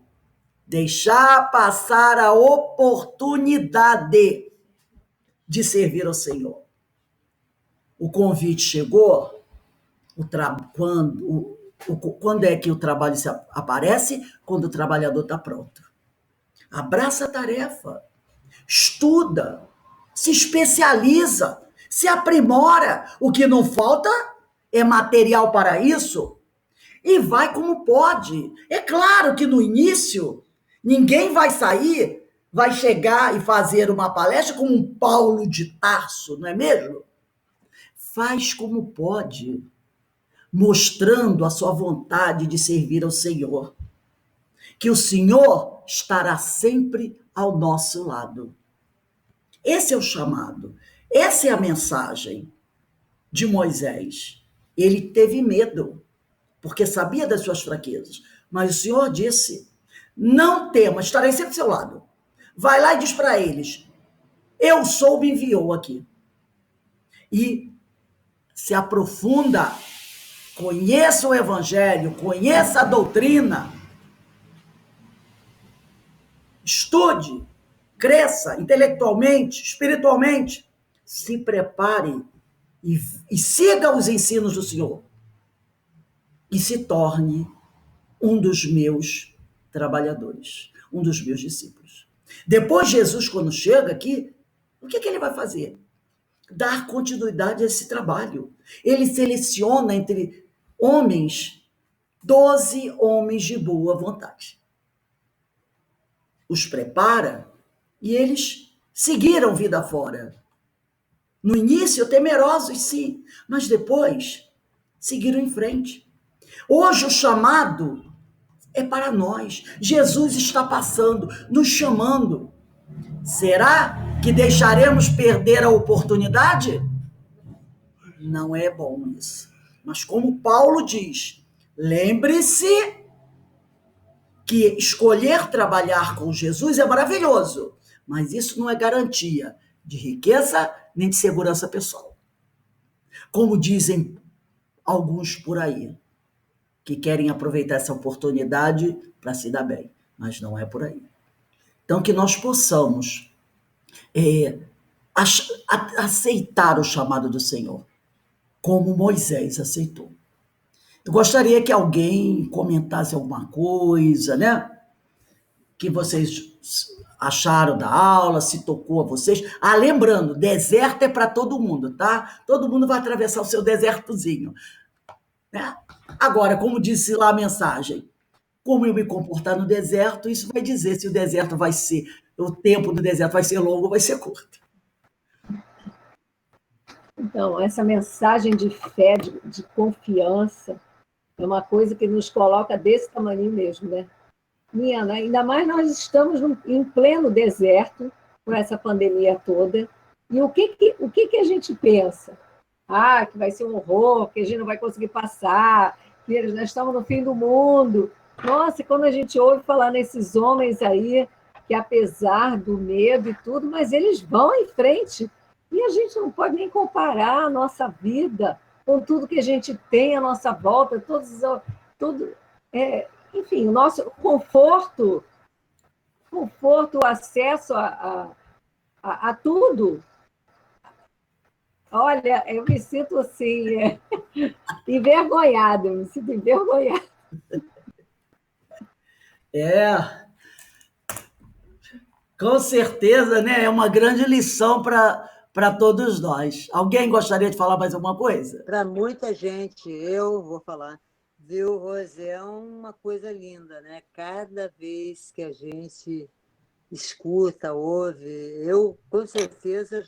deixar passar a oportunidade de servir ao Senhor. o convite chegou, quando é que o trabalho aparece? Quando o trabalhador está pronto. Abraça a tarefa, estuda, se especializa, se aprimora. O que não falta é material para isso. E vai como pode. É claro que no início, ninguém vai sair, vai chegar e fazer uma palestra como um Paulo de Tarso, não é mesmo? Faz como pode, mostrando a sua vontade de servir ao Senhor. Que o Senhor estará sempre ao nosso lado. Esse é o chamado. Essa é a mensagem de Moisés. Ele teve medo, porque sabia das suas fraquezas. Mas o Senhor disse: não temas, estarei sempre ao seu lado. Vai lá e diz para eles: eu sou, me enviou aqui. E se aprofunda, conheça o Evangelho, conheça a doutrina, estude, cresça intelectualmente, espiritualmente, se prepare e siga os ensinos do Senhor e se torne um dos meus trabalhadores, um dos meus discípulos. Depois, Jesus, quando chega aqui, o que ele vai fazer? Dar continuidade a esse trabalho. Ele seleciona entre homens, 12 homens de boa vontade. Os prepara e eles seguiram vida fora. No início, temerosos, sim, mas depois seguiram em frente. Hoje, o chamado é para nós. Jesus está passando, nos chamando. Será que deixaremos perder a oportunidade? Não é bom isso. Mas como Paulo diz, lembre-se que escolher trabalhar com Jesus é maravilhoso, mas isso não é garantia de riqueza nem de segurança pessoal. Como dizem alguns por aí, que querem aproveitar essa oportunidade para se dar bem, mas não é por aí. Então, que nós possamos aceitar o chamado do Senhor, como Moisés aceitou. Eu gostaria que alguém comentasse alguma coisa, né? Que vocês acharam da aula, se tocou a vocês. Ah, lembrando, deserto é para todo mundo, tá? Todo mundo vai atravessar o seu desertozinho, né? Agora, como disse lá a mensagem, como eu me comportar no deserto, isso vai dizer se o deserto vai ser, o tempo do deserto vai ser longo ou vai ser curto. Então, essa mensagem de fé, de confiança, é uma coisa que nos coloca desse tamanho mesmo, né? Minha, ainda mais nós estamos em pleno deserto, com essa pandemia toda, e o que a gente pensa? Ah, que vai ser um horror, que a gente não vai conseguir passar, que nós estamos no fim do mundo. Nossa, quando a gente ouve falar nesses homens aí, que apesar do medo e tudo, mas eles vão em frente, e a gente não pode nem comparar a nossa vida com tudo que a gente tem à nossa volta, tudo, enfim, o nosso conforto, o acesso a tudo. Olha, eu me sinto assim, envergonhada, eu me sinto envergonhada. Com certeza, né? É uma grande lição para todos nós. Alguém gostaria de falar mais alguma coisa? Para muita gente, eu vou falar, viu, Rose, é uma coisa linda, né? Cada vez que a gente escuta, ouve, eu com certeza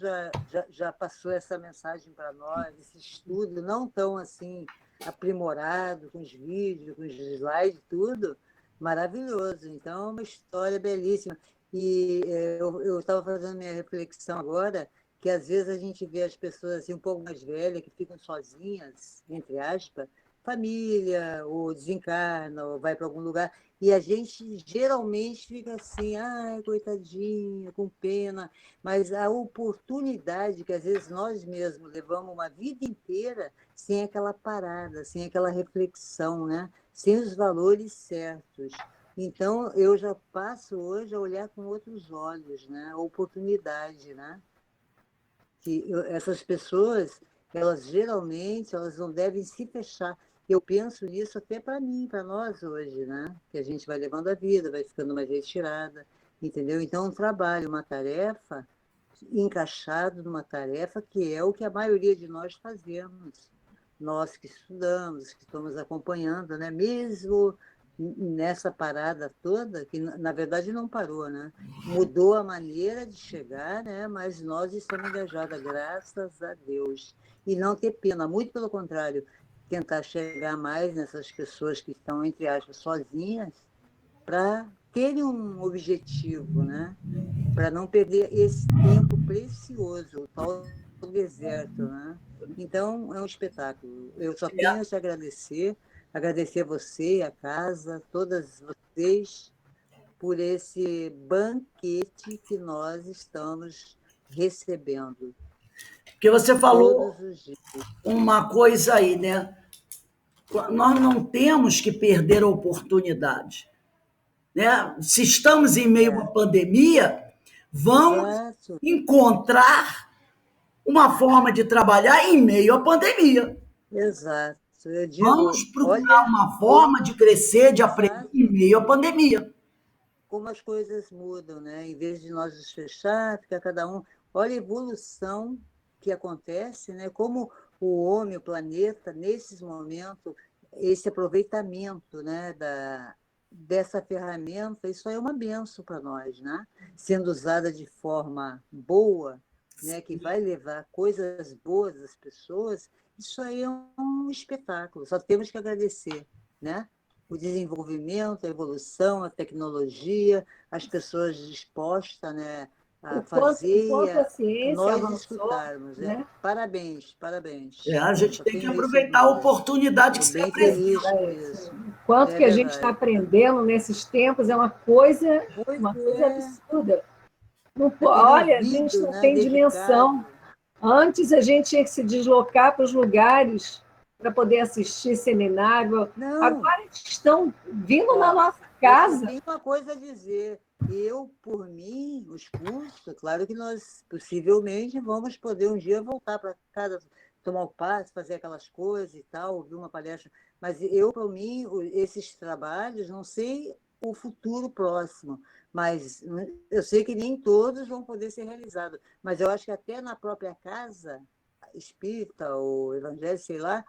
já passou essa mensagem para nós, esse estudo não tão assim aprimorado, com os vídeos, com os slides, tudo, maravilhoso. Então, é uma história belíssima. E eu estava fazendo minha reflexão agora, que às vezes a gente vê as pessoas assim, um pouco mais velhas, que ficam sozinhas, entre aspas, família, ou desencarna, ou vai para algum lugar, e a gente geralmente fica assim, ai, coitadinha, com pena, mas a oportunidade que às vezes nós mesmos levamos uma vida inteira sem aquela parada, sem aquela reflexão, né? Sem os valores certos. Então, eu já passo hoje a olhar com outros olhos, né? A oportunidade, né? Que essas pessoas elas geralmente elas não devem se fechar. Eu penso nisso até para mim, para nós hoje, né? Que a gente vai levando a vida, vai ficando mais retirada, entendeu? Então, um trabalho, uma tarefa, encaixado numa tarefa que é o que a maioria de nós fazemos. Nós que estudamos, que estamos acompanhando, né? Mesmo nessa parada toda, que na verdade não parou, né? Mudou a maneira de chegar, né? Mas nós estamos engajadas, graças a Deus. E não ter pena, muito pelo contrário, tentar chegar mais nessas pessoas que estão, entre aspas, sozinhas, para terem um objetivo, né? Para não perder esse tempo precioso, o tal do deserto, né? Então, é um espetáculo. Eu só tenho a te agradecer a você, a casa, todas vocês, por esse banquete que nós estamos recebendo. Porque você falou Todos os dias. uma coisa aí, né? Nós não temos que perder a oportunidade, né? Se estamos em meio à pandemia, vamos Exato. encontrar uma forma de trabalhar em meio à pandemia. Exato. Eu Vamos digo, procurar olha uma forma de crescer, de aprender exato, em meio à pandemia. como as coisas mudam, né? Em vez de nós nos fechar, ficar cada um. Olha a evolução que acontece, né? Como o homem, o planeta, nesses momentos, esse aproveitamento, né, dessa ferramenta, isso é uma benção para nós, né? Sendo usada de forma boa, né, que vai levar coisas boas às pessoas, isso aí é um espetáculo. Só temos que agradecer, né? O desenvolvimento, a evolução, a tecnologia, as pessoas dispostas, né, a fazer Enquanto a ciência nós avançou, escutarmos. né? Parabéns, parabéns. A Eu gente só tem que tenho isso a aproveitar a dizer. oportunidade que Estou se bem apresenta. feliz com isso. Quanto É que a gente está verdade. aprendendo nesses tempos é uma coisa Pois é, absurda. aquele Olha, a gente ouvido, não né, tem dimensão. dedicado. Antes a gente tinha que se deslocar para os lugares para poder assistir seminário. Não, Agora estão vindo na ó, nossa eu só casa. tenho uma coisa a dizer. Eu, por mim, os cursos, é claro que nós possivelmente vamos poder um dia voltar para casa, tomar o passe, fazer aquelas coisas e tal, ouvir uma palestra. Mas eu, por mim, esses trabalhos, não sei o futuro próximo, mas eu sei que nem todos vão poder ser realizados. Mas eu acho que até na própria casa espírita ou evangélica, sei lá,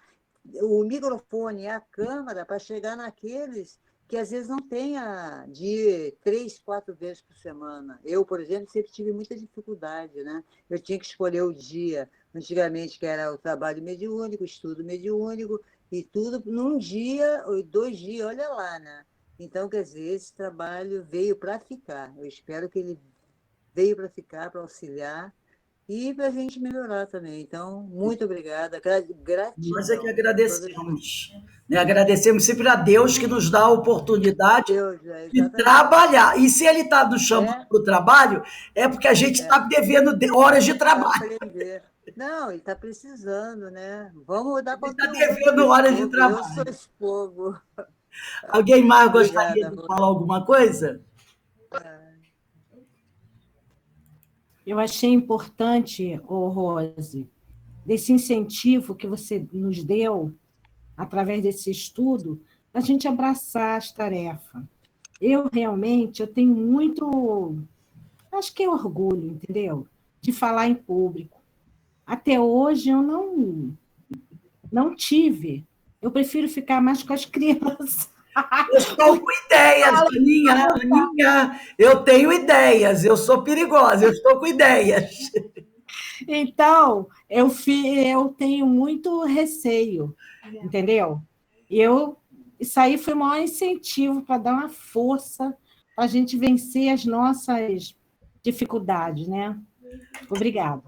o microfone, a câmera, para chegar naqueles que às vezes não tenha de 3, 4 vezes por semana. Eu, por exemplo, sempre tive muita dificuldade, né? Eu tinha que escolher o dia, antigamente, que era o trabalho mediúnico, o estudo mediúnico, e tudo num dia ou 2 dias, olha lá, né? Então, quer dizer, esse trabalho veio para ficar. Eu espero que ele veio para ficar, para auxiliar, e para a gente melhorar também. Então, muito obrigada, Nós é que gratidão. agradecemos. Né? Agradecemos sempre a Deus que nos dá a oportunidade Deus, de exatamente. trabalhar. E se Ele está nos chamando É, para o trabalho, é porque a gente está é, devendo horas de para trabalho. aprender. Não, ele está precisando, né? Vamos dar Ele está conteúdo para devendo esse horas de povo. Eu sou trabalho. esse povo. Alguém mais gostaria Obrigada, de Rô. falar alguma coisa? Eu achei importante, Rose, desse incentivo que você nos deu, através desse estudo, a gente abraçar as tarefas. Eu tenho muito, acho que é orgulho, entendeu? De falar em público. Até hoje eu não tive. Eu prefiro ficar mais com as crianças. Eu estou com ideias, Aninha, Aninha, eu tenho ideias, eu sou perigosa, eu estou com ideias. Então, eu tenho muito receio, entendeu? Isso aí foi o maior incentivo para dar uma força para a gente vencer as nossas dificuldades, né? Obrigada.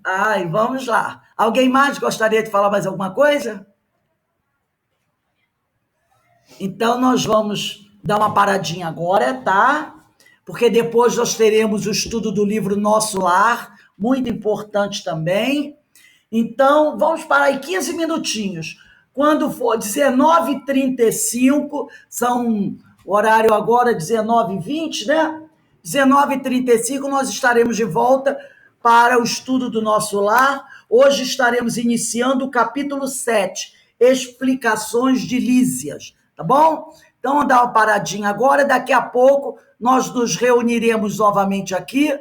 Ai, vamos lá. Alguém mais gostaria de falar mais alguma coisa? Então, nós vamos dar uma paradinha agora, tá? Porque depois nós teremos o estudo do livro Nosso Lar, muito importante também. Então, vamos parar aí 15 minutinhos. Quando for 19h35, são o horário agora 19h20, né? 19h35, nós estaremos de volta para o estudo do Nosso Lar, Hoje estaremos iniciando o capítulo 7, Explicações de Lísias, tá bom? Então, vamos dar uma paradinha agora, daqui a pouco nós nos reuniremos novamente aqui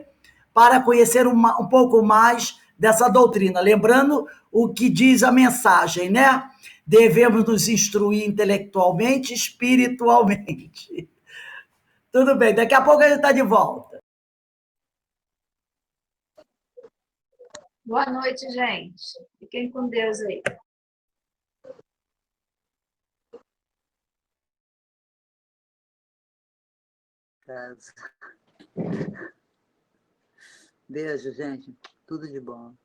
para conhecer um pouco mais dessa doutrina. Lembrando o que diz a mensagem, né? Devemos nos instruir intelectualmente e espiritualmente. Tudo bem, daqui a pouco a gente está de volta. Boa noite, gente. Fiquem com Deus aí. Beijo, gente. Tudo de bom.